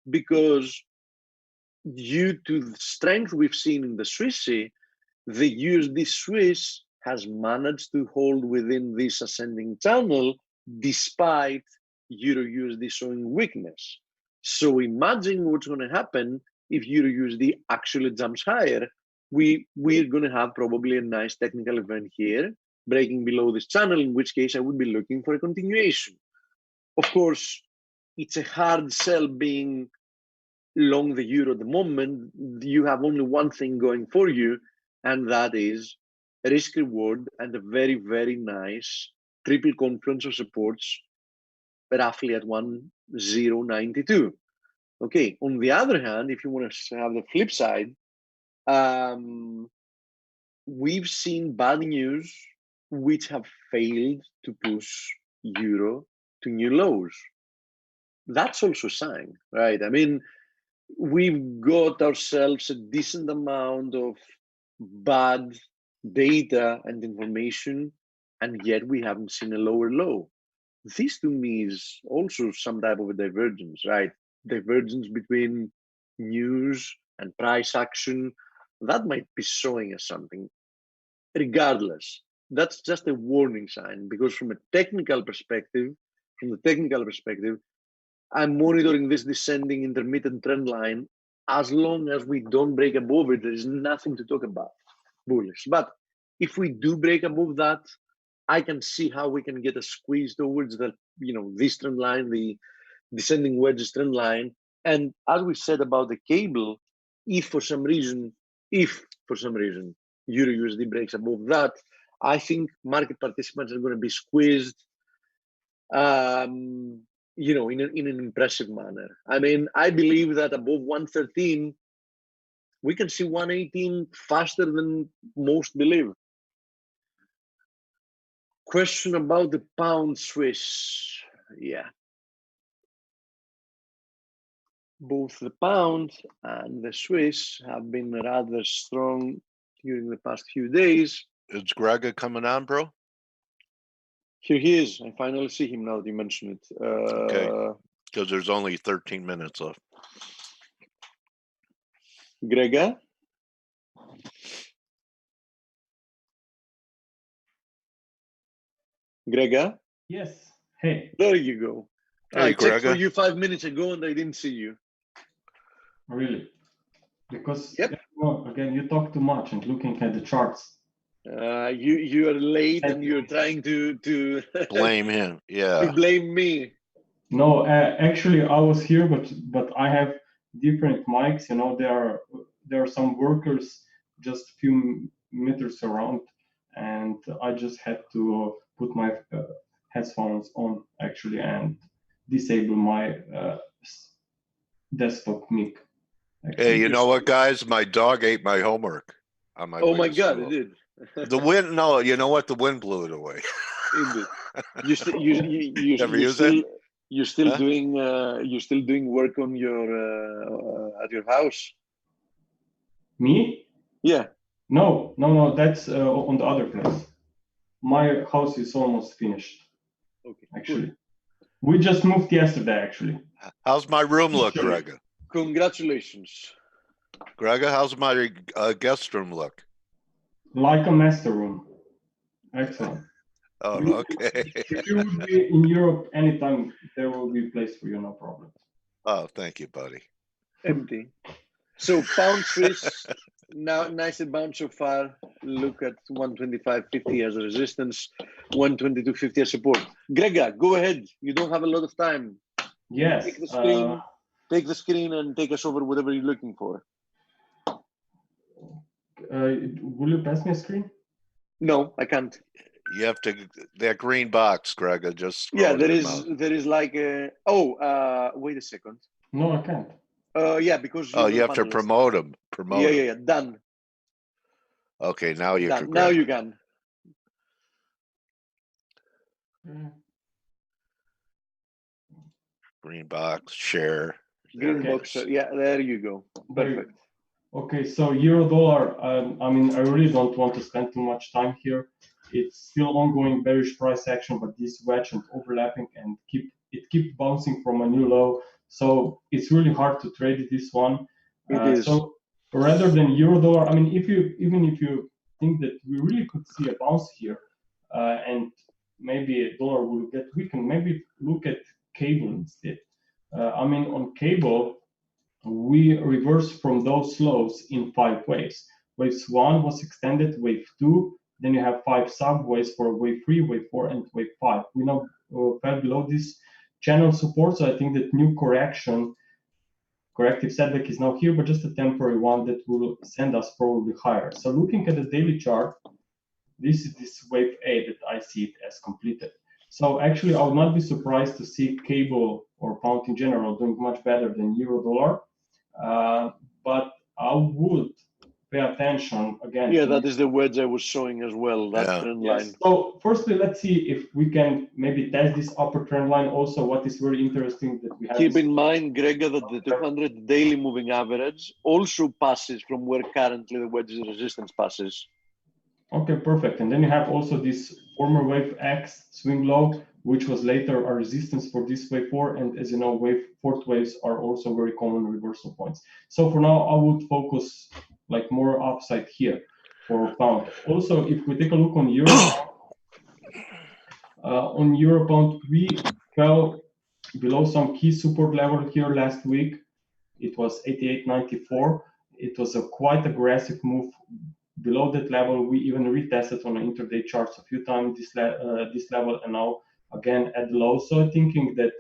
because due to the strength we've seen in the Swissy, the USD Swiss has managed to hold within this ascending channel despite Euro USD showing weakness. So imagine what's going to happen if Euro USD actually jumps higher. We're going to have probably a nice technical event here, breaking below this channel, in which case I would be looking for a continuation. Of course, it's a hard sell being long the euro at the moment. You have only one thing going for you, and that is risk reward and a very, very nice triple confluence of supports roughly at 1.092. Okay, on the other hand, if you want to have the flip side, we've seen bad news which have failed to push euro to new lows. That's also a sign, right? I mean, we've got ourselves a decent amount of bad data and information, and yet we haven't seen a lower low. This to me is also some type of a divergence, right? Divergence between news and price action. That might be showing us something. Regardless, that's just a warning sign, because from the technical perspective, I'm monitoring this descending intermittent trend line. As long as we don't break above it, there is nothing to talk about bullish. But if we do break above that, I can see how we can get a squeeze towards the, this trend line, the descending wedges trend line. And as we said about the cable, if for some reason Euro USD breaks above that, I think market participants are going to be squeezed, in an impressive manner. I mean, I believe that above 113, we can see 118 faster than most believe. Question about the pound Swiss. Yeah. Both the pound and the Swiss have been rather strong during the past few days. Is Grega coming on, bro? Here he is. I finally see him now that you mention it. Okay. Because there's only 13 minutes left. Grega? Grega? Yes. Hey. There you go. Hey, I checked for Grega. you 5 minutes ago and I didn't see you. Really? Because Yep. Again, you talk too much and looking at the charts. You are late and you're trying to Blame him. Yeah. to blame me. No, actually, I was here, but I have different mics. There are some workers just a few meters around, and I just had to put my headphones on actually and disable my desktop mic. Actually. Hey, you know what, guys? My dog ate my homework on my Oh way my to God, school. it did. The wind, no, you know what? The wind blew it away. You're still doing work on your at your house? Me? Yeah. No, that's on the other place. My house is almost finished. Okay. Actually, we just moved yesterday. Actually. How's my room look, Grega? Congratulations. Grega, how's my guest room look? Like a master room. Excellent. Oh, okay. If you would be in Europe anytime, there will be a place for you, no problem. Oh, thank you, buddy. Empty. So pound Swiss, now nice and bounce so far. Look at 125.50 as a resistance, 122.50 as support. Grega, go ahead. You don't have a lot of time. Yes. Take the screen and take us over whatever you're looking for. Will you pass me a screen? No, I can't. You have to, that green box, Grega, just Yeah, there is like a, wait a second. No, I can't. Yeah, because you have to promote them. Yeah, done. Okay, now you done. can. Now you can. Green box, share. Green There it box. is. Yeah, there you go. Perfect. Okay, so euro dollar, I mean, I really don't want to spend too much time here. It's still ongoing bearish price action, but this wedge and overlapping and it keep bouncing from a new low. So it's really hard to trade this one. It is. So rather than euro dollar, I mean, even if you think that we really could see a bounce here, and maybe a dollar will get weakened, maybe look at cable instead. I mean, on cable, we reversed from those lows in 5 waves. Waves 1 was extended, wave 2, then you have 5 subwaves for wave 3, wave 4, and wave 5. We now fell below this channel support, so I think that new corrective setback is now here, but just a temporary one that will send us probably higher. So looking at the daily chart, this is this wave A that I see it as completed. So actually, I would not be surprised to see cable or pound in general doing much better than euro dollar. But I would pay attention again. Yeah, that is the wedge I was showing as well, that trend line. So firstly, let's see if we can maybe test this upper trend line. Also, what is very interesting that we have. Keep in mind, Gregor, that the 200 daily moving average also passes from where currently the wedge's resistance passes. Okay, perfect. And then you have also this former wave X swing low, which was later a resistance for this wave 4. And as you know, fourth waves are also very common reversal points. So for now, I would focus like more upside here for pound. Also, if we take a look on euro pound, we fell below some key support level here last week. It was 88.94. It was a quite aggressive move below that level. We even retested on an intraday charts a few times this level, and now again at the low. So I'm thinking that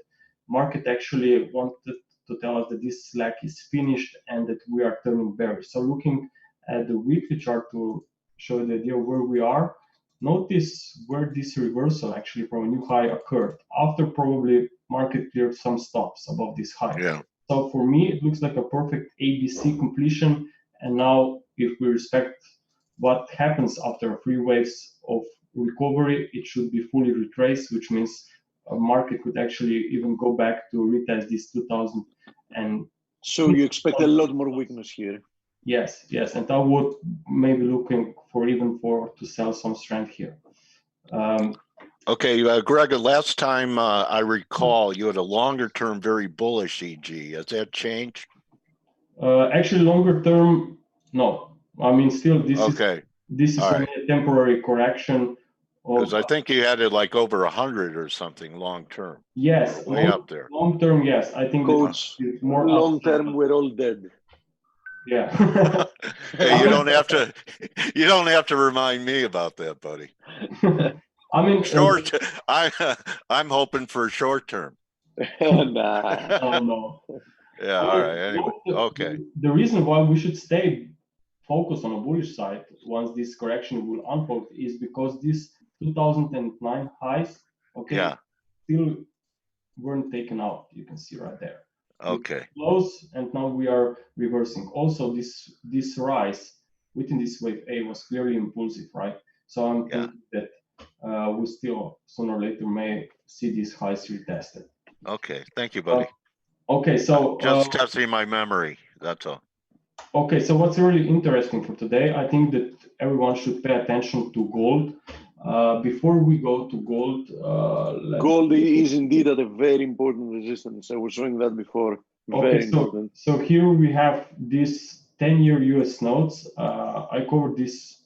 market actually wanted to tell us that this slack is finished and that we are turning bearish. So looking at the weekly chart to show the idea where we are, notice where this reversal actually from a new high occurred after probably market cleared some stops above this high. Yeah. So for me, it looks like a perfect ABC completion. And now if we respect what happens after 3 waves of recovery, it should be fully retraced, which means a market could actually even go back to retest this 2000. And so you expect a lot more weakness here. Yes. And I would maybe looking for to sell some strength here. Okay, Gregor, last time I recall, you had a longer term, very bullish EG. Has that changed? Actually, longer term, no. I mean, still, this is only a temporary correction. Because I think you had it like over 100 or something long term. Yes, way up there. Long term, yes. I think Coach, more long term, we're all dead. Yeah. Hey, you don't have to. You don't have to remind me about that, buddy. I mean, short. I'm hoping for short term. Nah. Oh, no. Yeah. All right. Anyway. Okay. The reason why we should stay focused on a bullish side once this correction will unfold is because these 2009 highs, still weren't taken out. You can see right there. Okay. Close, and now we are reversing. Also, this rise within this wave A was clearly impulsive, right? So I'm thinking that we still sooner or later may see these highs retested. Okay. Thank you, buddy. Okay, so just testing my memory. That's all. Okay, so what's really interesting for today, I think that everyone should pay attention to gold. Before we go to gold, gold is indeed at a very important resistance. I was showing that before. Very important. So here we have this 10-year US notes. I covered this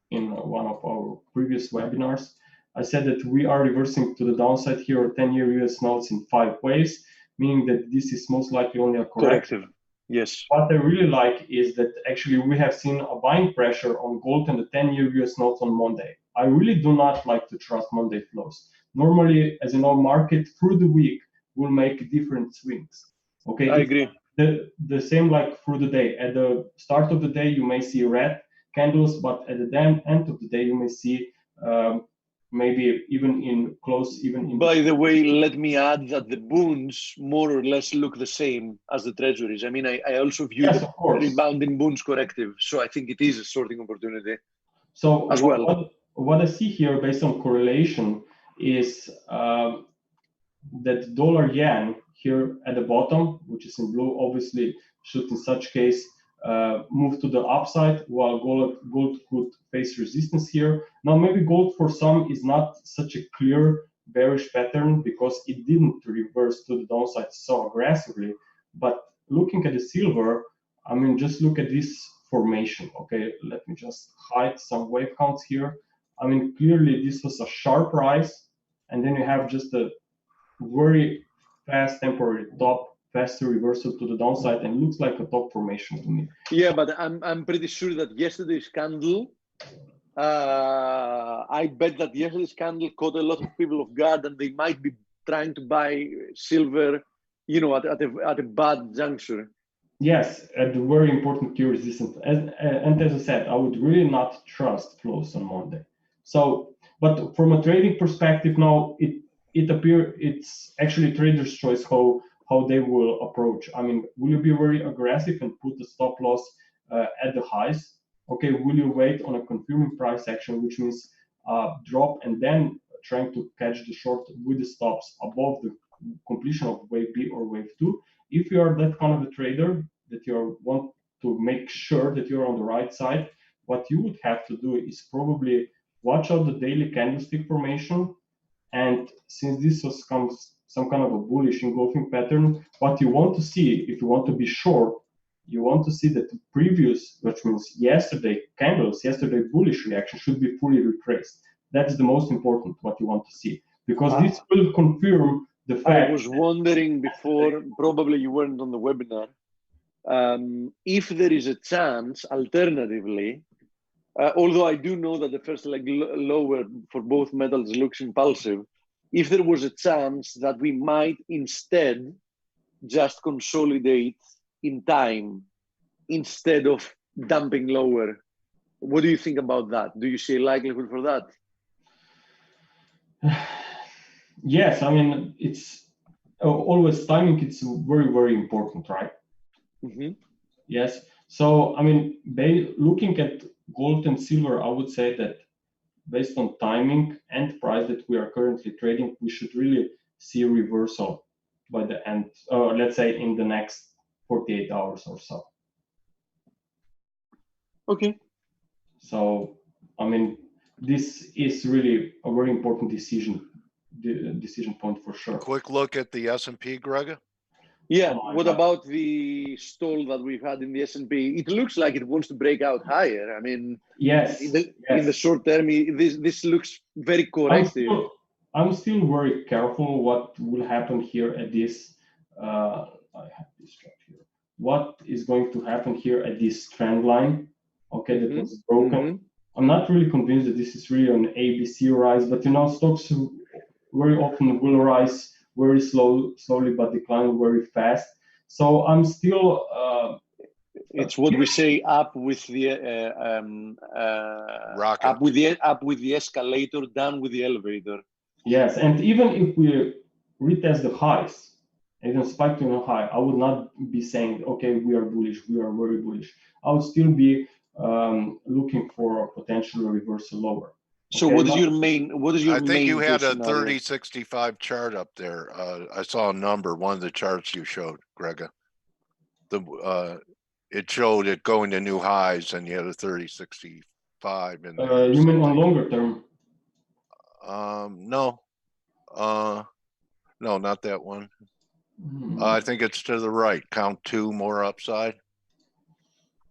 in one of our previous webinars. I said that we are reversing to the downside here, 10-year US notes in 5 ways, meaning that this is most likely only a corrective. Yes. What I really like is that actually we have seen a buying pressure on gold and the 10-year US notes on Monday. I really do not like to trust Monday flows. Normally, as you know, market through the week will make different swings. Okay, I agree. The same like through the day. At the start of the day, you may see red candles, but at the end of the day, you may see maybe even in close, even in. By the way, let me add that the bonds more or less look the same as the treasuries. I mean, I also view the rebound in bonds corrective, so I think it is a sorting opportunity. So as well. What I see here, based on correlation, is that dollar yen here at the bottom, which is in blue, obviously should in such case move to the upside, while gold could face resistance here. Now, maybe gold for some is not such a clear bearish pattern because it didn't reverse to the downside so aggressively. But looking at the silver, I mean, just look at this formation. Okay, let me just hide some wave counts here. I mean, clearly this was a sharp rise, and then you have just a very fast temporary top, faster reversal to the downside, and looks like a top formation to me. Yeah, but I'm pretty sure that yesterday's candle, I bet that yesterday's candle caught a lot of people off guard, and they might be trying to buy silver, you know, at a bad juncture. Yes, at the very important key resistance. And as I said, I would really not trust flows on Monday. So, but from a trading perspective, now it appears it's actually trader's choice how they will approach. I mean, will you be very aggressive and put the stop loss at the highs? Okay, will you wait on a confirming price action, which means drop and then trying to catch the short with the stops above the completion of wave B or wave 2? If you are that kind of a trader that you want to make sure that you're on the right side, what you would have to do is probably watch out the daily candlestick formation. And since this was some kind of a bullish engulfing pattern, what you want to see, if you want to be short, you want to see that the previous, which means yesterday bullish reaction should be fully retraced. That's the most important, what you want to see, because this will confirm the fact. I was wondering before, probably you weren't on the webinar, if there is a chance, alternatively, although I do know that the first leg lower for both metals looks impulsive, if there was a chance that we might instead just consolidate in time instead of dumping lower. What do you think about that? Do you see a likelihood for that? Yes, I mean, it's always timing. It's very, very important, right? Mm-hmm. Yes. So, I mean, looking at gold and silver, I would say that based on timing and price that we are currently trading, we should really see a reversal by the end, let's say in the next 48 hours or so. Okay. So, I mean, this is really a very important decision point for sure. Quick look at the S&P, Grega. Yeah, what about the stall that we've had in the S&P? It looks like it wants to break out higher. I mean, yes, in the short term, this looks very corrective. I'm still very careful what will happen here at this. I have this chart here. What is going to happen here at this trend line? Okay, that was broken. I'm not really convinced that this is really an ABC rise, but you know, stocks very often will rise very slowly, but decline very fast. So I'm still. It's what we say: up with the up with the escalator, down with the elevator. Yes, and even if we retest the highs, even spike to a high, I would not be saying, okay, we are bullish, we are very bullish. I would still be looking for a potential reversal lower. So okay, what is your main? I think you had a 3065 chart up there. I saw a number, one of the charts you showed, Grega. It showed it going to new highs, and you had a 3065 in there. You mean on longer term? No, no, not that one. I think it's to the right. Count 2 more upside.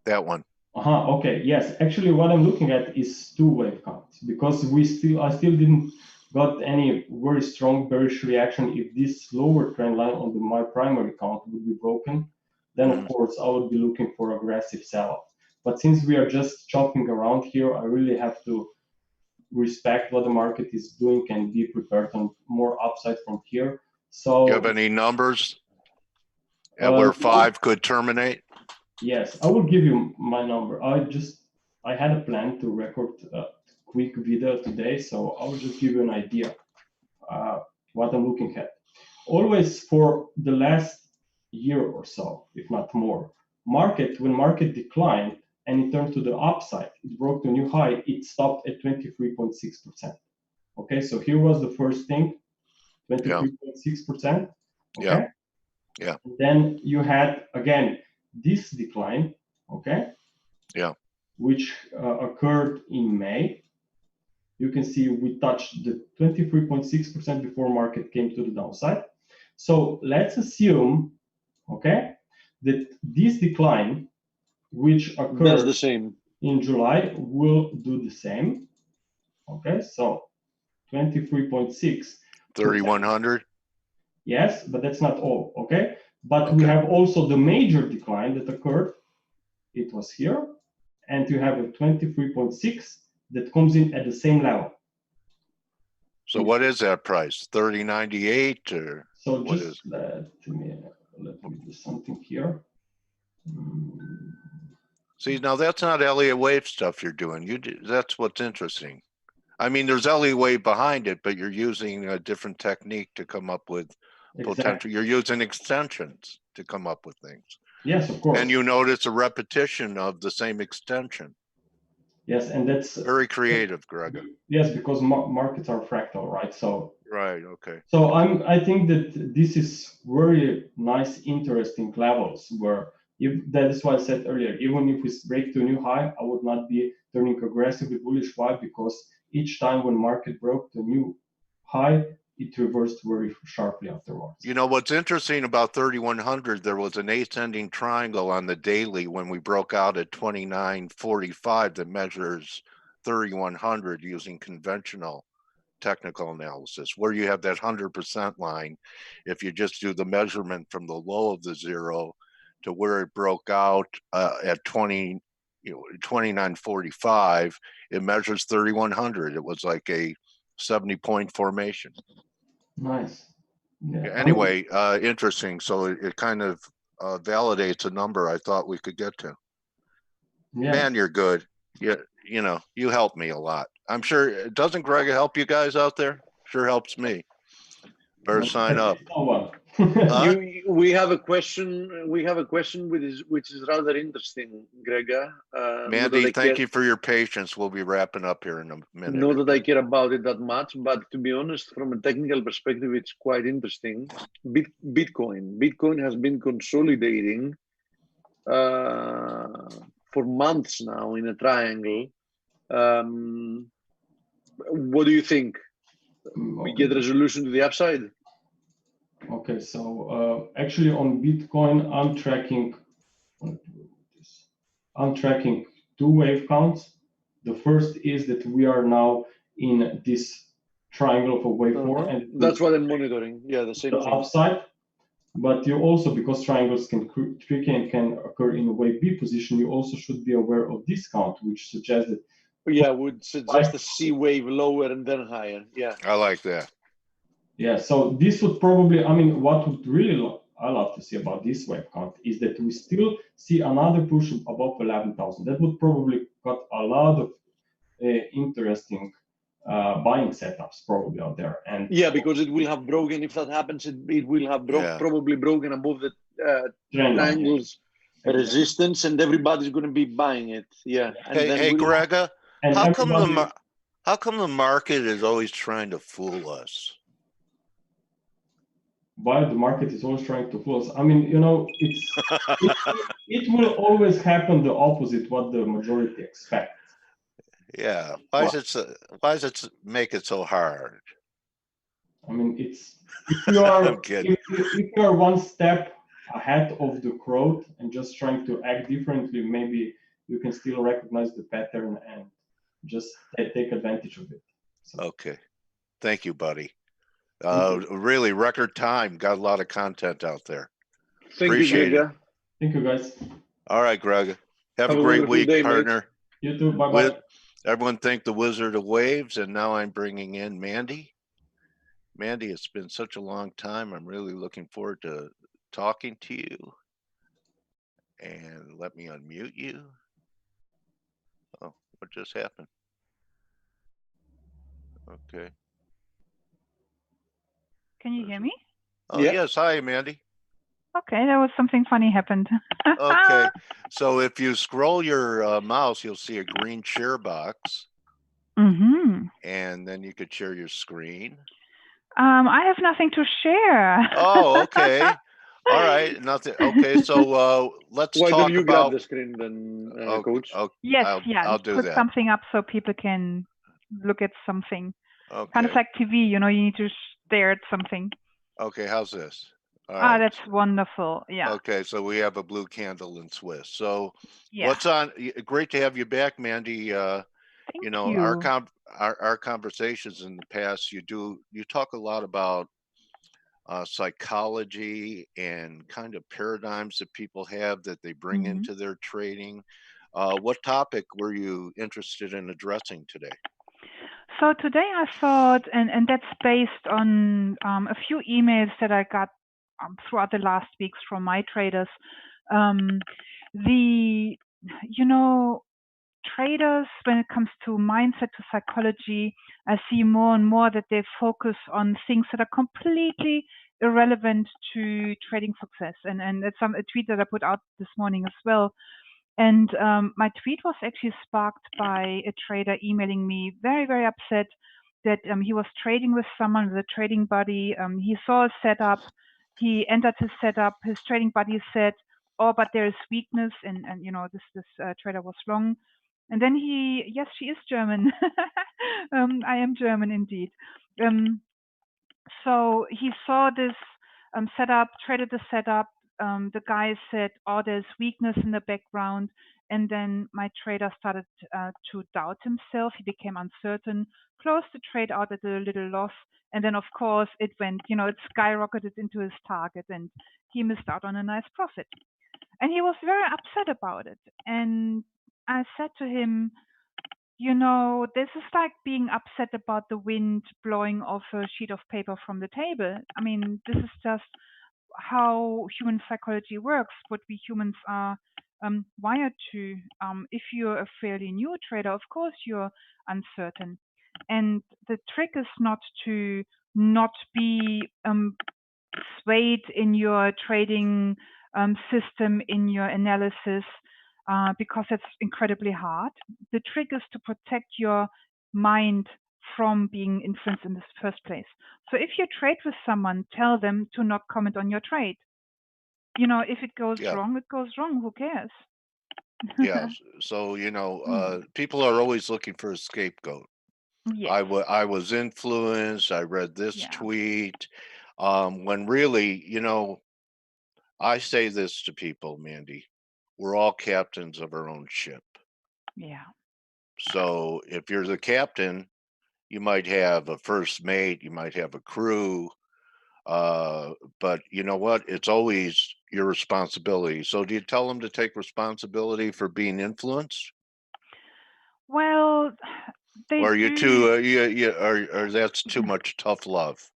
That one. Okay. Yes. Actually, what I'm looking at is 2 wave counts, because I still didn't got any very strong bearish reaction. If this lower trend line on my primary count would be broken, then of course I would be looking for aggressive sell-off. But since we are just chopping around here, I really have to respect what the market is doing and be prepared on more upside from here. So, do you have any numbers at where 5 could terminate? Yes, I will give you my number. I had a plan to record a quick video today, so I will just give you an idea what I'm looking at. Always for the last year or so, if not more, when market declined and it turned to the upside, it broke to a new high, it stopped at 23.6%. Okay, so here was the first thing, 23.6%. Okay. Yeah. And then you had again this decline, okay? Yeah. Which occurred in May. You can see we touched the 23.6% before market came to the downside. So let's assume, okay, that this decline, which occurred the same in July, will do the same. Okay, so 23.6. 3,100. Yes, but that's not all. Okay, but Okay. we have also the major decline that occurred. It was here, and you have a 23.6 that comes in at the same level. So what is that price? 30.98 or so what just is? let me do something here. See, now that's not Elliott wave stuff you're doing. That's what's interesting. I mean, there's Elliott wave behind it, but you're using a different technique to come up with potential. You're using extensions to come up with things. Yes, of course. And you notice a repetition of the same extension. Yes, and that's very creative, Greg. Yes, because markets are fractal, right? So right, okay. So I think that this is very nice, interesting levels where that is why I said earlier, even if we break to a new high, I would not be turning aggressively bullish. Why? Because each time when market broke the new high, it reversed very sharply afterwards. You know, what's interesting about 3,100, there was an ascending triangle on the daily when we broke out at 29.45 that measures 3,100 using conventional technical analysis, where you have that 100% line. If you just do the measurement from the low of the zero to where it broke out at 29.45, it measures 3,100. It was like a 70-point formation. Nice. Yeah. Anyway, interesting. So it kind of validates a number I thought we could get to. Yeah. Man, you're good. You know, you help me a lot. I'm sure. Doesn't Greg help you guys out there? Sure helps me. Better sign up. We have a question. We have a question which is rather interesting, Grega. Mandy, thank you for your patience. We'll be wrapping up here in a minute. Not that I care about it that much, but to be honest, from a technical perspective, it's quite interesting. Bitcoin has been consolidating for months now in a triangle. What do you think? We get resolution to the upside? Okay, so actually on Bitcoin, I'm tracking two wave counts. The first is that we are now in this triangle of a wave 4, and that's what I'm monitoring. Yeah, the same thing. Upside, but you also, because triangles can tricky and can occur in a wave B position, you also should be aware of this count, which suggests that. Yeah, would suggest a C wave lower and then higher. Yeah, I like that. Yeah, so this would probably, I mean, what would really I love to see about this wave count is that we still see another push above 11,000. That would probably cut a lot of interesting buying setups probably out there. And yeah, because it will have broken. If that happens, it will have probably broken above the triangles resistance, and everybody's going to be buying it. Yeah. And hey, Grega, how come the market is always trying to fool us? Why the market is always trying to fool us? I mean, you know, it will always happen the opposite what the majority expect. Yeah. Why does it make it so hard? I mean, it's if you are if you are one step ahead of the crowd and just trying to act differently, maybe you can still recognize the pattern and just take advantage of it. So. Okay. Thank you, buddy. Really record time. Got a lot of content out there. Appreciate it. Thank you, guys. All right, Greg. Have a great week, partner. You too. Bye-bye. Everyone thank the Wizard of Waves, and now I'm bringing in Mandy. Mandy, it's been such a long time. I'm really looking forward to talking to you. And let me unmute you. Oh, what just happened? Okay. Can you hear me? Oh, yeah. Yes. Hi, Mandy. Okay, that was something funny happened. Okay. So if you scroll your mouse, you'll see a green share box. Mm-hmm. and then you could share your screen. I have nothing to share. Oh, okay. All right, nothing. Okay, so let's Why talk don't you about. grab the screen then, Okay, Coach? Yes, I'll let's do put that. something up so people can look at something. Okay. Kind of like TV, you know, you need to stare at something. Okay, how's this? All right. That's wonderful. Yeah. Okay, so we have a blue candle in Swiss. So Yeah. what's on? Great to have you back, Mandy. Thank you know, our conversations in the past, you talk a lot about psychology and kind of paradigms that people have that they bring into their trading. What topic were you interested in addressing today? So today I thought, and that's based on a few emails that I got throughout the last weeks from my traders. Traders, when it comes to mindset, to psychology, I see more and more that they focus on things that are completely irrelevant to trading success. And it's a tweet that I put out this morning as well. And my tweet was actually sparked by a trader emailing me, very, very upset that he was trading with someone, with a trading buddy. He saw a setup. He entered his setup. His trading buddy said, "Oh, but there is weakness," and you know, this trader was wrong. And then yes, she is German. I am German indeed. So he saw this setup, traded the setup. The guy said, "Oh, there's weakness in the background." And then my trader started to doubt himself. He became uncertain, closed the trade out at a little loss. And then, of course, it went, it skyrocketed into his target and he missed out on a nice profit. And he was very upset about it. And I said to him, this is like being upset about the wind blowing off a sheet of paper from the table. I mean, this is just how human psychology works, what we humans are wired to. If you're a fairly new trader, of course you're uncertain. And the trick is not to not be swayed in your trading system, in your analysis, because it's incredibly hard. The trick is to protect your mind from being influenced in the first place. So if you trade with someone, tell them to not comment on your trade. If it goes wrong, it goes wrong. Who cares? Yeah. So, people are always looking for a scapegoat. Yes. I was influenced. I read this tweet. When really, I say this to people, Mandy, we're all captains of our own ship. Yeah. So if you're the captain, you might have a first mate, you might have a crew, but you know what? It's always your responsibility. So do you tell them to take responsibility for being influenced? Well, they or you do. too, or that's too much tough love?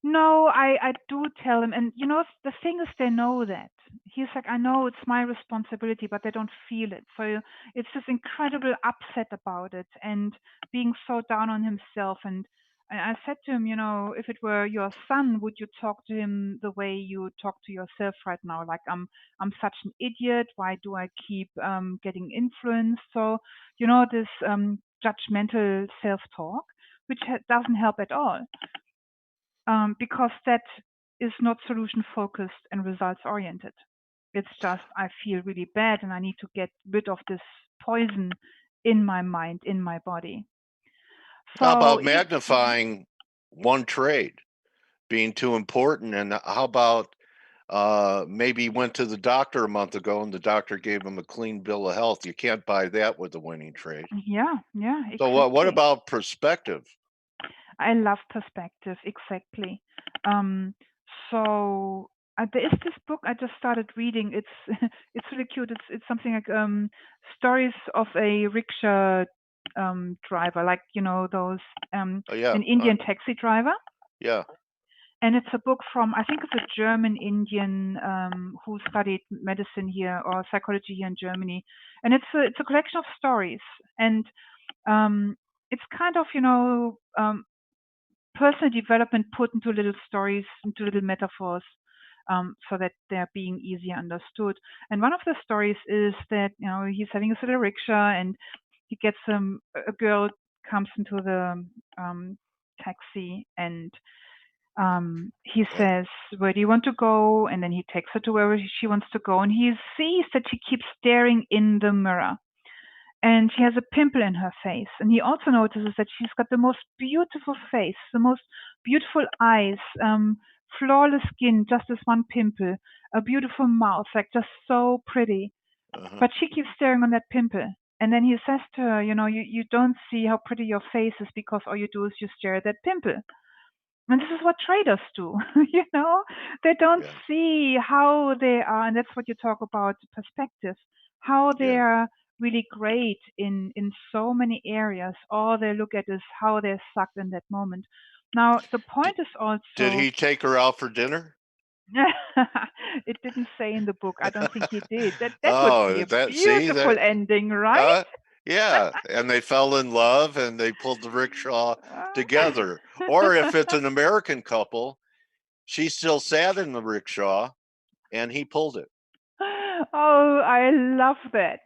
No, I do tell him, and the thing is, they know that. He's like, I know it's my responsibility, but they don't feel it. So it's this incredible upset about it and being so down on himself. And I said to him, if it were your son, would you talk to him the way you talk to yourself right now? Like, I'm such an idiot. Why do I keep getting influenced? So, this judgmental self-talk, which doesn't help at all. Because that is not solution focused and results oriented. It's just, I feel really bad and I need to get rid of this poison in my mind, in my body. So how about magnifying one trade being too important? And how about maybe he went to the doctor a month ago and the doctor gave him a clean bill of health? You can't buy that with a winning trade. Yeah, exactly. So what about perspective? I love perspective, exactly. So there is this book I just started reading. It's it's really cute. It's something like stories of a rickshaw driver, like those an Indian taxi driver. Yeah. And it's a book from, I think it's a German Indian who studied medicine here or psychology here in Germany. And it's a collection of stories, and it's kind of personal development put into little stories, into little metaphors, so that they're being easier understood. And one of the stories is that he's having a little rickshaw and he gets a girl comes into the taxi, and he says, "Where do you want to go?" And then he takes her to wherever she wants to go, and he sees that she keeps staring in the mirror, and she has a pimple in her face. And he also notices that she's got the most beautiful face, the most beautiful eyes, flawless skin, just this one pimple, a beautiful mouth, like just so pretty. But she keeps staring on that pimple. And then he says to her, you don't see how pretty your face is because all you do is you stare at that pimple. And this is what traders do, they don't see how they are, and that's what you talk about, perspective, how they are really great in so many areas. All they look at is how they're sucked in that moment. Now, the point is also... Did he take her out for dinner? It didn't say in the book. I don't think he did. That would be a beautiful ending, right? Yeah, and they fell in love and they pulled the rickshaw together. Or if it's an American couple, she still sat in the rickshaw and he pulled it. Oh, I love that.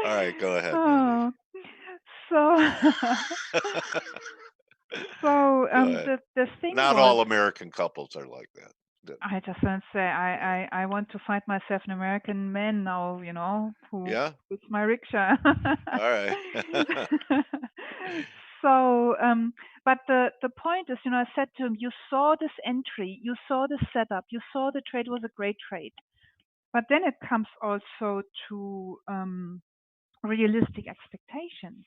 All right, go ahead. Oh, the thing Not all American couples are like that. I just want to say I want to find myself an American man now, who with my rickshaw. All right. So, but the point is, I said to him, you saw this entry, you saw the setup, you saw the trade was a great trade. But then it comes also to realistic expectations.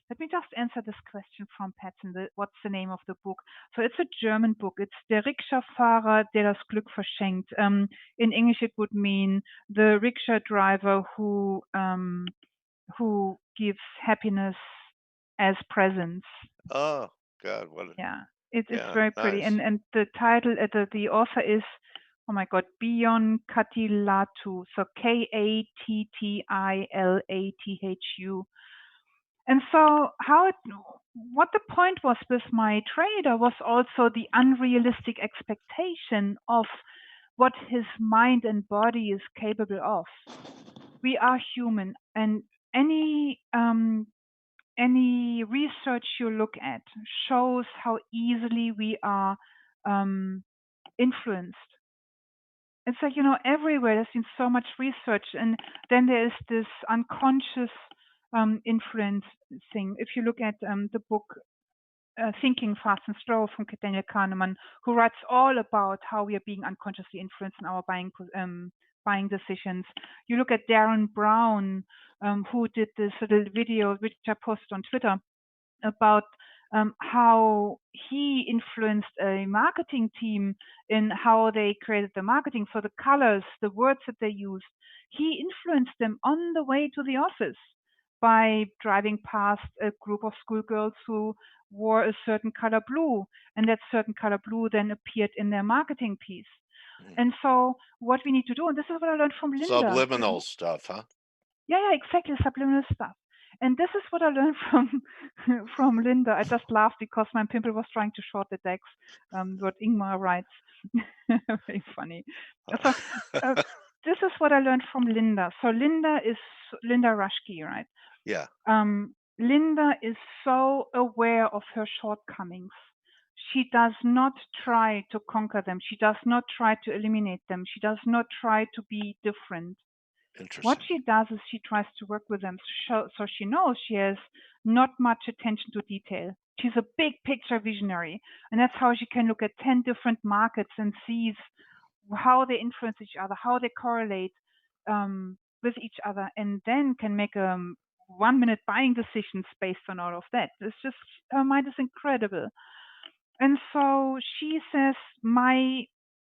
Let me just answer this question from Patson. What's the name of the book? So it's a German book. It's Der Rikscha-Fahrer, der das Glück verschenkt. In English, it would mean the rickshaw driver who gives happiness as presents. Oh God! It's very pretty. Nice. And the title, the author is, oh my God, Bion Kattilathu. So Kattilathu. And so what the point was with my trader was also the unrealistic expectation of what his mind and body is capable of. We are human, and any research you look at shows how easily we are influenced. It's like, everywhere there's been so much research, and then there is this unconscious influence thing. If you look at the book Thinking Fast and Slow from Daniel Kahneman, who writes all about how we are being unconsciously influenced in our buying decisions. You look at Darren Brown, who did this little video, which I posted on Twitter, about how he influenced a marketing team in how they created the marketing. So the colors, the words that they used, he influenced them on the way to the office by driving past a group of schoolgirls who wore a certain color blue, and that certain color blue then appeared in their marketing piece. And so what we need to do, and this is what I learned from Linda. Subliminal stuff, huh? Yeah, exactly, subliminal stuff. And this is what I learned from Linda. I just laughed because my pimple was trying to short the decks, what Ingmar writes. Very funny. So this is what I learned from Linda. So Linda Rushke, right? Yeah. Linda is so aware of her shortcomings. She does not try to conquer them. She does not try to eliminate them. She does not try to be different. What she does is she tries to work with them, so she knows she has not much attention to detail. She's a big picture visionary, and that's how she can look at 10 different markets and sees how they influence each other, how they correlate with each other, and then can make 1-minute buying decisions based on all of that. It's just, her mind is incredible. And so she says, my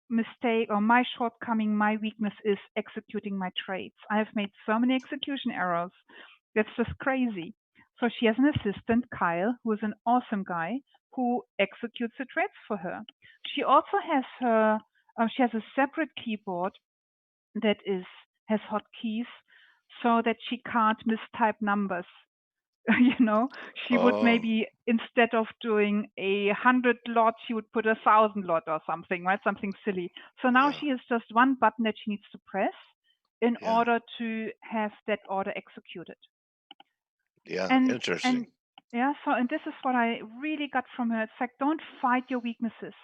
mistake or my shortcoming, my weakness is executing my trades. I have made so many execution errors. That's just crazy. So she has an assistant, Kyle, who is an awesome guy who executes the trades for her. She also has she has a separate keyboard that has hotkeys so that she can't mistype numbers. She would maybe, instead of doing 100 lot, she would put 1,000 lot or something, right? Something silly. So now she has just one button that she needs to press in order to have that order executed. Yeah, interesting. Yeah. So, and this is what I really got from her. It's like, don't fight your weaknesses.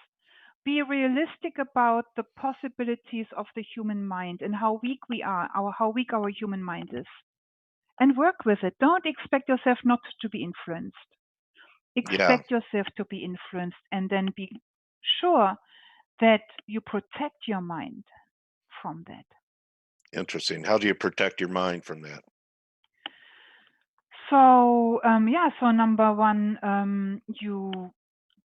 Be realistic about the possibilities of the human mind and how weak we are, how weak our human mind is, and work with it. Don't expect yourself not to be influenced. Expect yourself to be influenced, and then be sure that you protect your mind from that. Interesting. How do you protect your mind from that? So so number one, you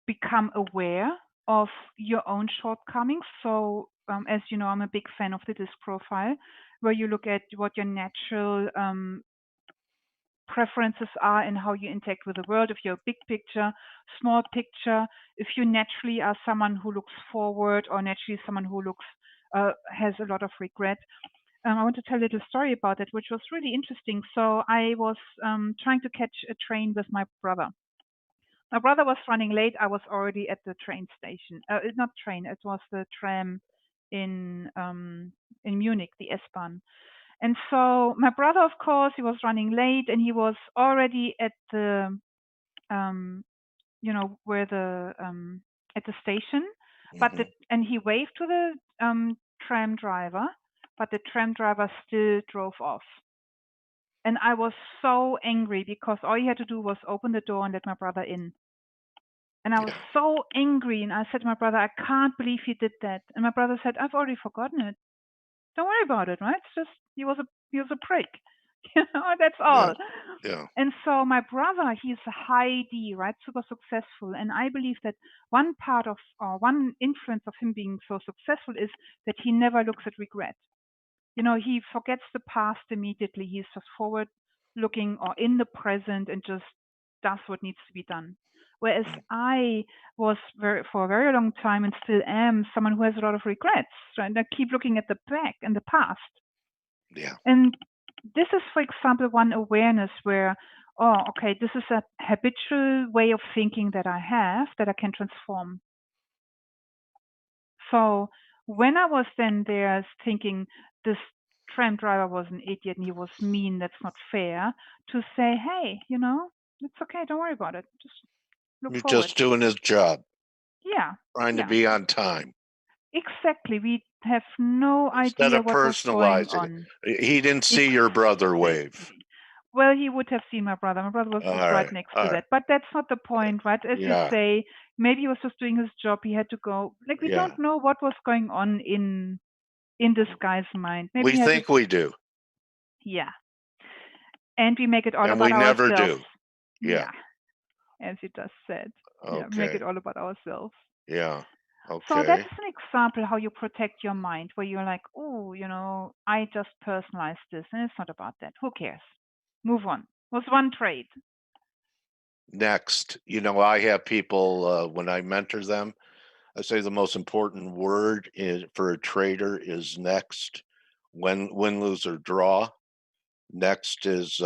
become aware of your own shortcomings. So as you know, I'm a big fan of the DISC profile, where you look at what your natural preferences are and how you interact with the world. If you're a big picture, small picture, if you naturally are someone who looks forward, or naturally someone who looks has a lot of regret. I want to tell a little story about it, which was really interesting. So I was trying to catch a train with my brother. My brother was running late. I was already at the train station. Not train. It was the tram in Munich, the S-Bahn. And so my brother, of course, he was running late, and he was already at the, where the at the station. But and he waved to the tram driver, but the tram driver still drove off. And I was so angry because all he had to do was open the door and let my brother in. And I was so angry, and I said to my brother, I can't believe he did that. And my brother said, I've already forgotten it. Don't worry about it, right? It's just he was a prick. That's all. Yeah. And so my brother, he's a high D, right? Super successful. And I believe that one part of, or one influence of him being so successful is that he never looks at regret. He forgets the past immediately. He's just forward looking or in the present and just does what needs to be done. Whereas I was for a very long time, and still am, someone who has a lot of regrets, right? And I keep looking at the back and the past. Yeah. And this is, for example, one awareness where, okay, this is a habitual way of thinking that I have that I can transform. So when I was then there thinking this tram driver was an idiot and he was mean, that's not fair, to say, hey, it's okay, don't worry about it. Just look forward. Just doing his job. Yeah. Trying to be on time. Exactly. We have no Instead idea of what was going personalizing on. He didn't see your brother wave. Well, he would have seen my brother. My brother was right next to that. But that's not the point, right? As you say, maybe he was just doing his job. He had to go. Like, we don't know what was going on in this guy's mind. Maybe we think we do. Yeah. And we make it all and about we never ourselves. do. Yeah. As you just said. Okay. Yeah, make it all about ourselves. Yeah. Okay. So that's an example how you protect your mind, where you're like, oh, I just personalized this, and it's not about that. Who cares? Move on. It was one trade. Next, I have people, when I mentor them, I say the most important word for a trader is next. Win, lose, or draw. Next is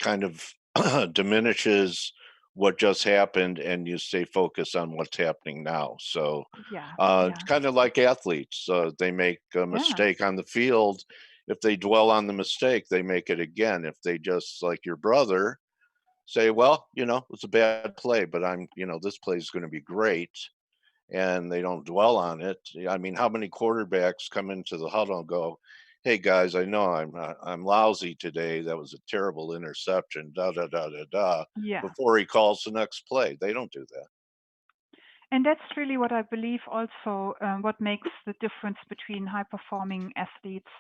kind of diminishes what just happened, and you stay focused on what's happening now. So it's kind of like athletes. They make a mistake on the field. If they dwell on the mistake, they make it again. If they just, like your brother, say, well, it's a bad play, but this play is going to be great, and they don't dwell on it. I mean, how many quarterbacks come into the huddle and go, hey guys, I know I'm lousy today. That was a terrible interception, before he calls the next play. They don't do that. And that's really what I believe also, what makes the difference between high-performing athletes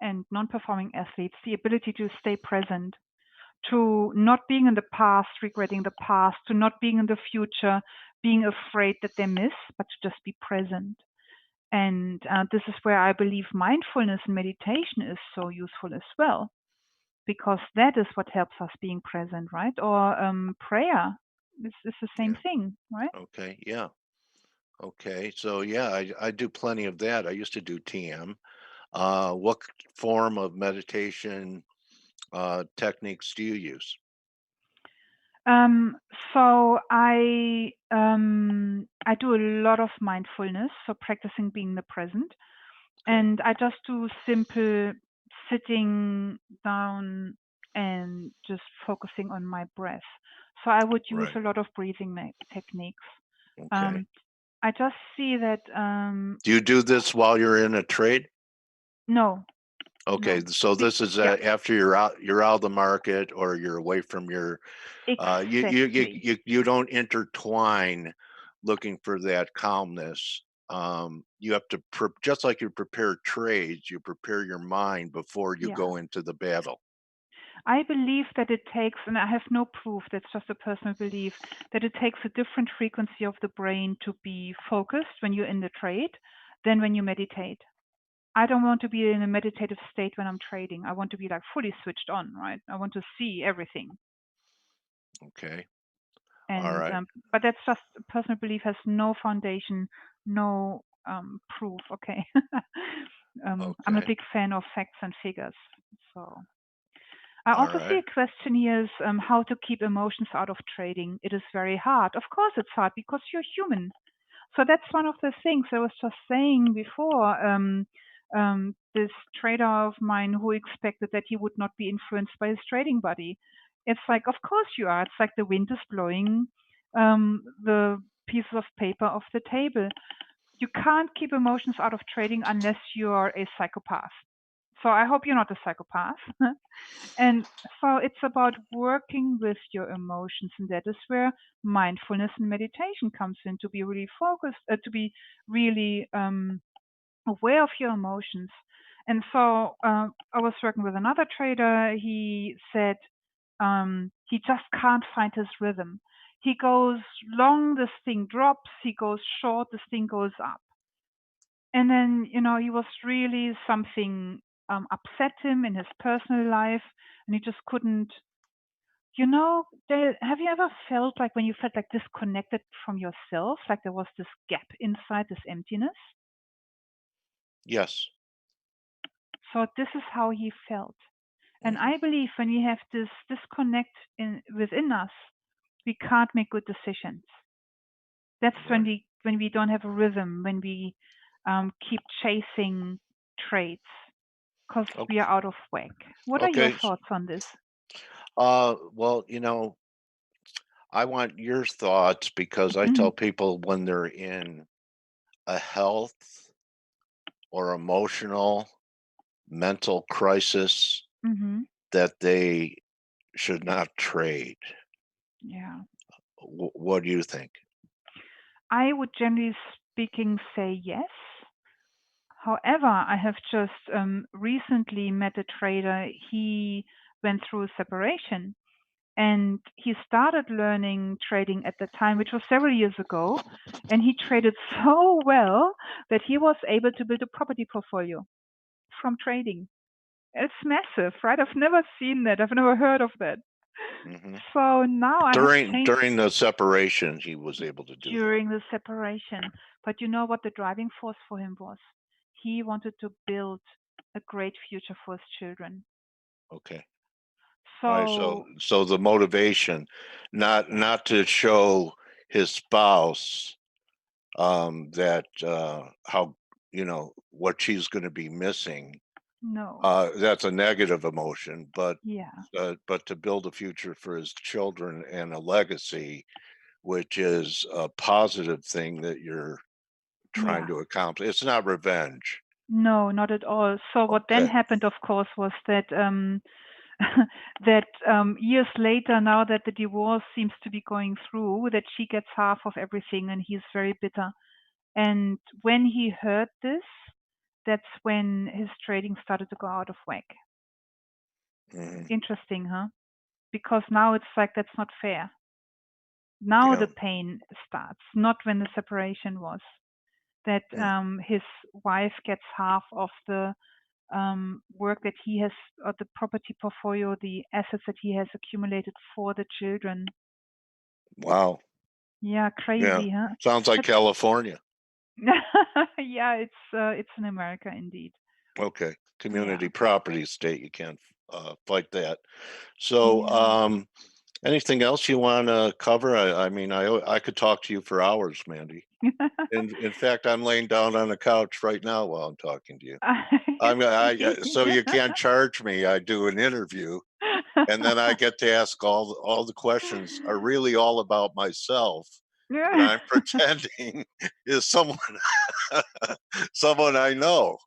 and non-performing athletes, the ability to stay present, to not being in the past, regretting the past, to not being in the future, being afraid that they miss, but to just be present. And this is where I believe mindfulness and meditation is so useful as well, because that is what helps us being present, right? Or prayer is the same thing, right? Okay, yeah. Okay, so yeah, I do plenty of that. I used to do TM. What form of meditation techniques do you use? So I do a lot of mindfulness, so practicing being the present, and I just do simple sitting down and just focusing on my breath. So I would use Right. a lot of breathing techniques. Okay. I just see that. Do you do this while you're in a trade? No. Okay, No. so this is Yeah. after you're out of the market, or you're away from your. Exactly. You don't intertwine looking for that calmness. You have to just like you prepare trades, you prepare your mind before you Yeah. go into the battle. I believe that it takes, and I have no proof, that's just a personal belief, that it takes a different frequency of the brain to be focused when you're in the trade than when you meditate. I don't want to be in a meditative state when I'm trading. I want to be like fully switched on, right? I want to see everything. Okay. And All right. but that's just a personal belief, has no foundation, no proof. Okay. I'm a Okay. big fan of facts and figures. So I All also see right. a question here is how to keep emotions out of trading. It is very hard. Of course it's hard because you're human. So that's one of the things I was just saying before. This trader of mine who expected that he would not be influenced by his trading buddy. It's like, of course you are. It's like the wind is blowing the pieces of paper off the table. You can't keep emotions out of trading unless you are a psychopath. So I hope you're not a psychopath. And so it's about working with your emotions, and that is where mindfulness and meditation comes in, to be really focused, to be really aware of your emotions. And so I was working with another trader. He said he just can't find his rhythm. He goes long, this thing drops. He goes short, this thing goes up. And then, he was really something upset him in his personal life, and he just couldn't. Dale, have you ever felt like when you felt like disconnected from yourself, like there was this gap inside, this emptiness? Yes. So this is how he felt. And Mhm. I believe when we have this disconnect within us, we can't make good decisions. That's when Right. we don't have a rhythm, when we keep chasing trades, because we are out of whack. What are your Okay. thoughts on this? Well, I want your thoughts, because I tell people when they're in a health or emotional, mental crisis Mm-hmm. that they should not trade. Yeah. What do you think? I would generally speaking say yes. However, I have just recently met a trader. He went through a separation, and he started learning trading at the time, which was several years ago. And he traded so well that he was able to build a property portfolio from trading. It's massive, right? I've never seen that. I've never heard of that. Mm-hmm. So now I have changed During the separation, he was able to do that. during the separation. But you know what the driving force for him was? He wanted to build a great future for his children. Okay. So, All right, so the motivation, not to show his spouse that how what she's going to be missing. no. That's a negative emotion, but Yeah. to build a future for his children and a legacy, which is a positive thing that you're trying to accomplish. It's not revenge. No, not at all. So what then Okay. happened, of course, was that that years later, now that the divorce seems to be going through, that she gets half of everything, and he's very bitter. And when he heard this, that's when his trading started to go out of whack. Mhm. Interesting, huh? Because now it's like that's not fair. Now Yeah. the pain starts, not when the separation was. That his wife gets half of the work that he has, or the property portfolio, the assets that he has accumulated for the children. Wow. Yeah, crazy, huh? Sounds like California. Yeah, it's in America indeed. Okay. Community property state. You can't fight that. So, Yeah. anything else you want to cover? I mean, I could talk to you for hours, Mandy. In fact, I'm laying down on the couch right now while I'm talking to you. So you can't charge me. I do an interview. and then I get to ask all the questions are really all about myself. Yeah. And I'm pretending is someone someone I know.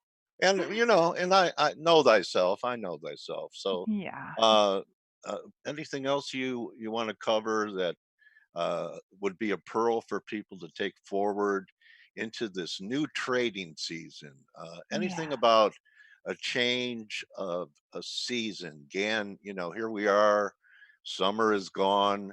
And you know, and I know thyself. I know thyself. So Yeah. anything else you want to cover that would be a pearl for people to take forward into this new trading season? Anything Yeah. about a change of a season? Again, you know, here we are, summer is gone.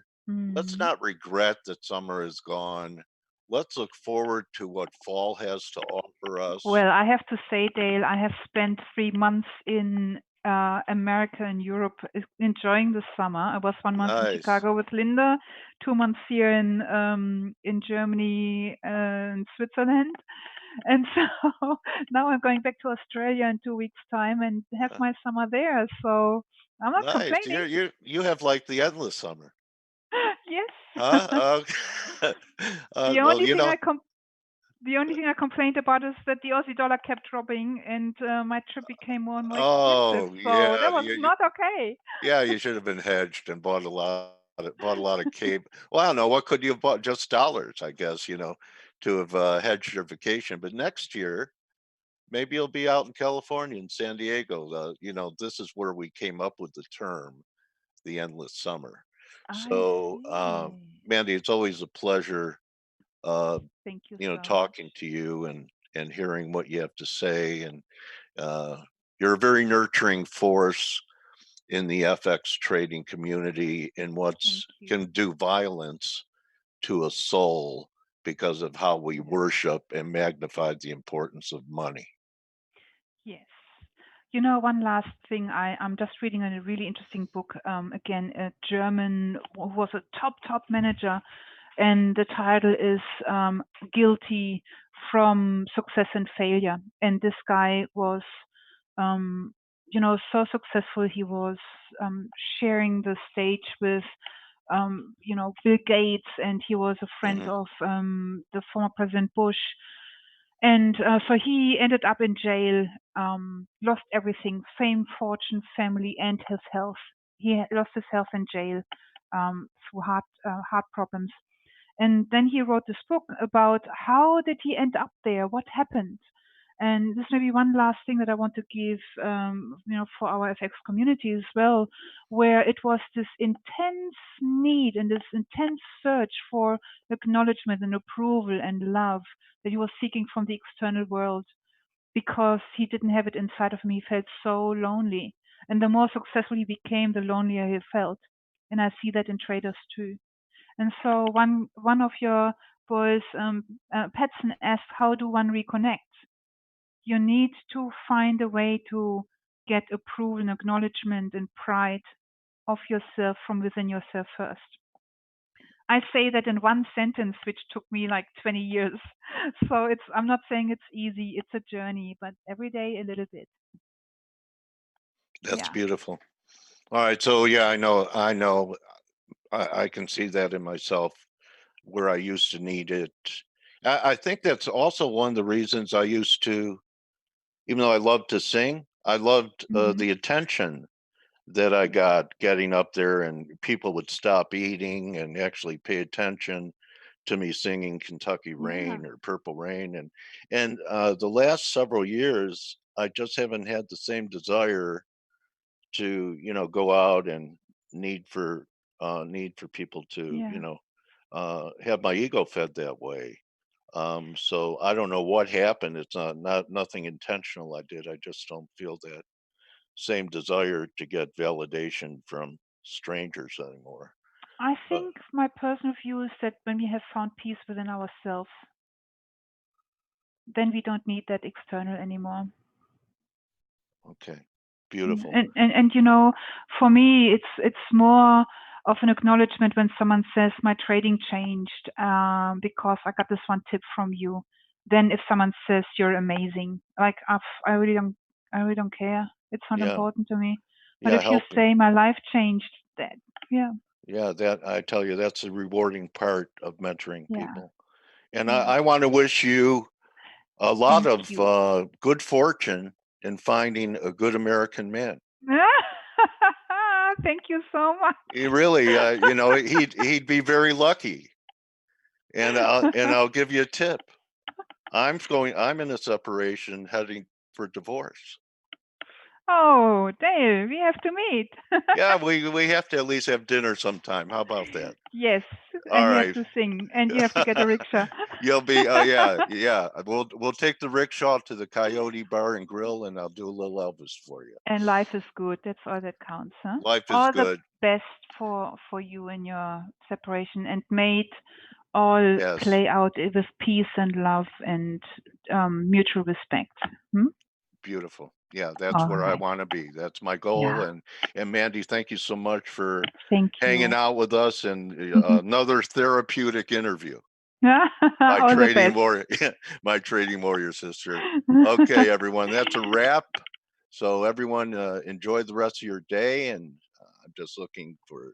Let's Mhm. not regret that summer is gone. Let's look forward to what fall has to offer us. Well, I have to say, Dale, I have spent 3 months in America and Europe enjoying the summer. I was 1 month in Nice. Chicago with Linda, 2 months here in Germany and Switzerland. And so now I'm going back to Australia in 2 weeks' time and have my summer there. So I'm not Nice. complaining. You have like the endless summer. Yes. Huh? The Well, only you thing know, the only thing I complained about is that the Aussie dollar kept dropping and my trip became more and more expensive. oh So that yeah, was not okay. yeah, you should have been hedged and bought a lot of cape. Well, I don't know, what could you have bought? Just dollars, I guess, you know, to have hedged your vacation. But next year, maybe you'll be out in California and San Diego. You know, this is where we came up with the term, the endless summer. I So, see. Mandy, it's always a pleasure, Thank you you know, so talking much. to you and hearing what you have to say. And you're a very nurturing force in the FX trading community in Thank you. can do violence to a soul because of how we Yes. worship and magnify the importance of money. Yes. You know, one last thing. I'm just reading a really interesting book. Again, a German who was a top manager, and the title is Guilty from Success and Failure. And this guy was, um, you know, so successful. He was sharing the stage with, you know, Bill Gates, and he was a friend Mhm. of the former President Bush. And so he ended up in jail, lost everything, fame, fortune, family, and his health. He lost his health in jail through heart problems. And then he wrote this book about how did he end up there, what happened. And this may be one last thing that I want to give, you know, for our FX community as well, where it was this intense need and this intense search for acknowledgement and approval and love that he was seeking from the external world because he didn't have it inside of him. He felt so lonely. And the more successful he became, the lonelier he felt. And I see that in traders too. And so one of your boys, Petson, asked, how do one reconnect? You need to find a way to get approval and acknowledgement and pride of yourself from within yourself first. I say that in one sentence, which took me like 20 years. So I'm not saying it's easy. It's a journey, but every day a little bit. That's Yeah. beautiful. All right. So yeah, I know. I can see that in myself where I used to need it. I think that's also one of the reasons I used to, even though I loved to sing, I loved Mhm. the attention that I got getting up there, and people would stop eating and actually pay attention to me singing Kentucky Yeah. Rain or Purple Rain. And the last several years, I just haven't had the same desire to, you know, go out and need for people to, Yeah. you know, have my ego fed that way. So I don't know what happened. It's not nothing intentional I did. I just don't feel that same desire to get validation from strangers anymore. I But think my personal view is that when we have found peace within ourselves, then we don't need that external anymore. okay, beautiful. And you know, for me, it's more of an acknowledgement when someone says my trading changed because I got this one tip from you. Then if someone says you're amazing, like I really don't care. It's not Yeah, important to me. But yeah, if you helping. say my life changed, that yeah, Yeah, that I tell you, that's the rewarding part of mentoring yeah, people. And yeah. I want to wish you a lot Thank of you. good fortune in finding a good American man. Thank you so much. He really, you know, he'd be very lucky. And I'll give you a tip. I'm in a separation heading for divorce. Oh, Dale, we have to meet. Yeah, we have to at least have dinner sometime. How about that? Yes, All and you right. have to sing, and you have to get a rickshaw. You'll be, yeah. We'll take the rickshaw to the Coyote Bar and Grill, and I'll do a little Elvis for you. And life is good. That's all that counts, huh? Life is all good. The best for you in your separation, and may it all play out with peace and love and mutual respect. Beautiful. Yeah, that's where I want to be. That's my goal. Yeah. And Mandy, thank you so much for Thank hanging you. out with us and another therapeutic interview. All the best. My trading warrior sister. Okay, everyone, that's a wrap. So everyone enjoy the rest of your day, and I'm just looking for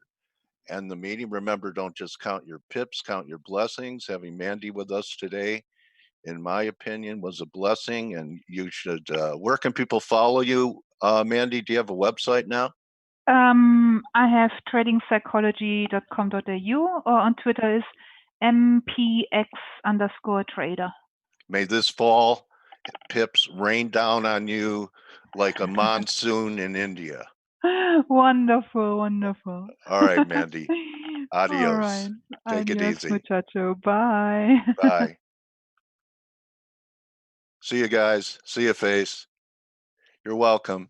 end the meeting. Remember, don't just count your pips, count your blessings. Having Mandy with us today, in my opinion, was a blessing, and you should, where can people follow you? Mandy, do you have a website now? I have tradingpsychology.com.au, or on Twitter is mpx_trader. May this fall pips rain down on you like a monsoon in India. Wonderful, wonderful. All right, Mandy. Adios. All right. Take it easy. Muchacho. Bye. Bye. See you guys. See you, face. You're welcome.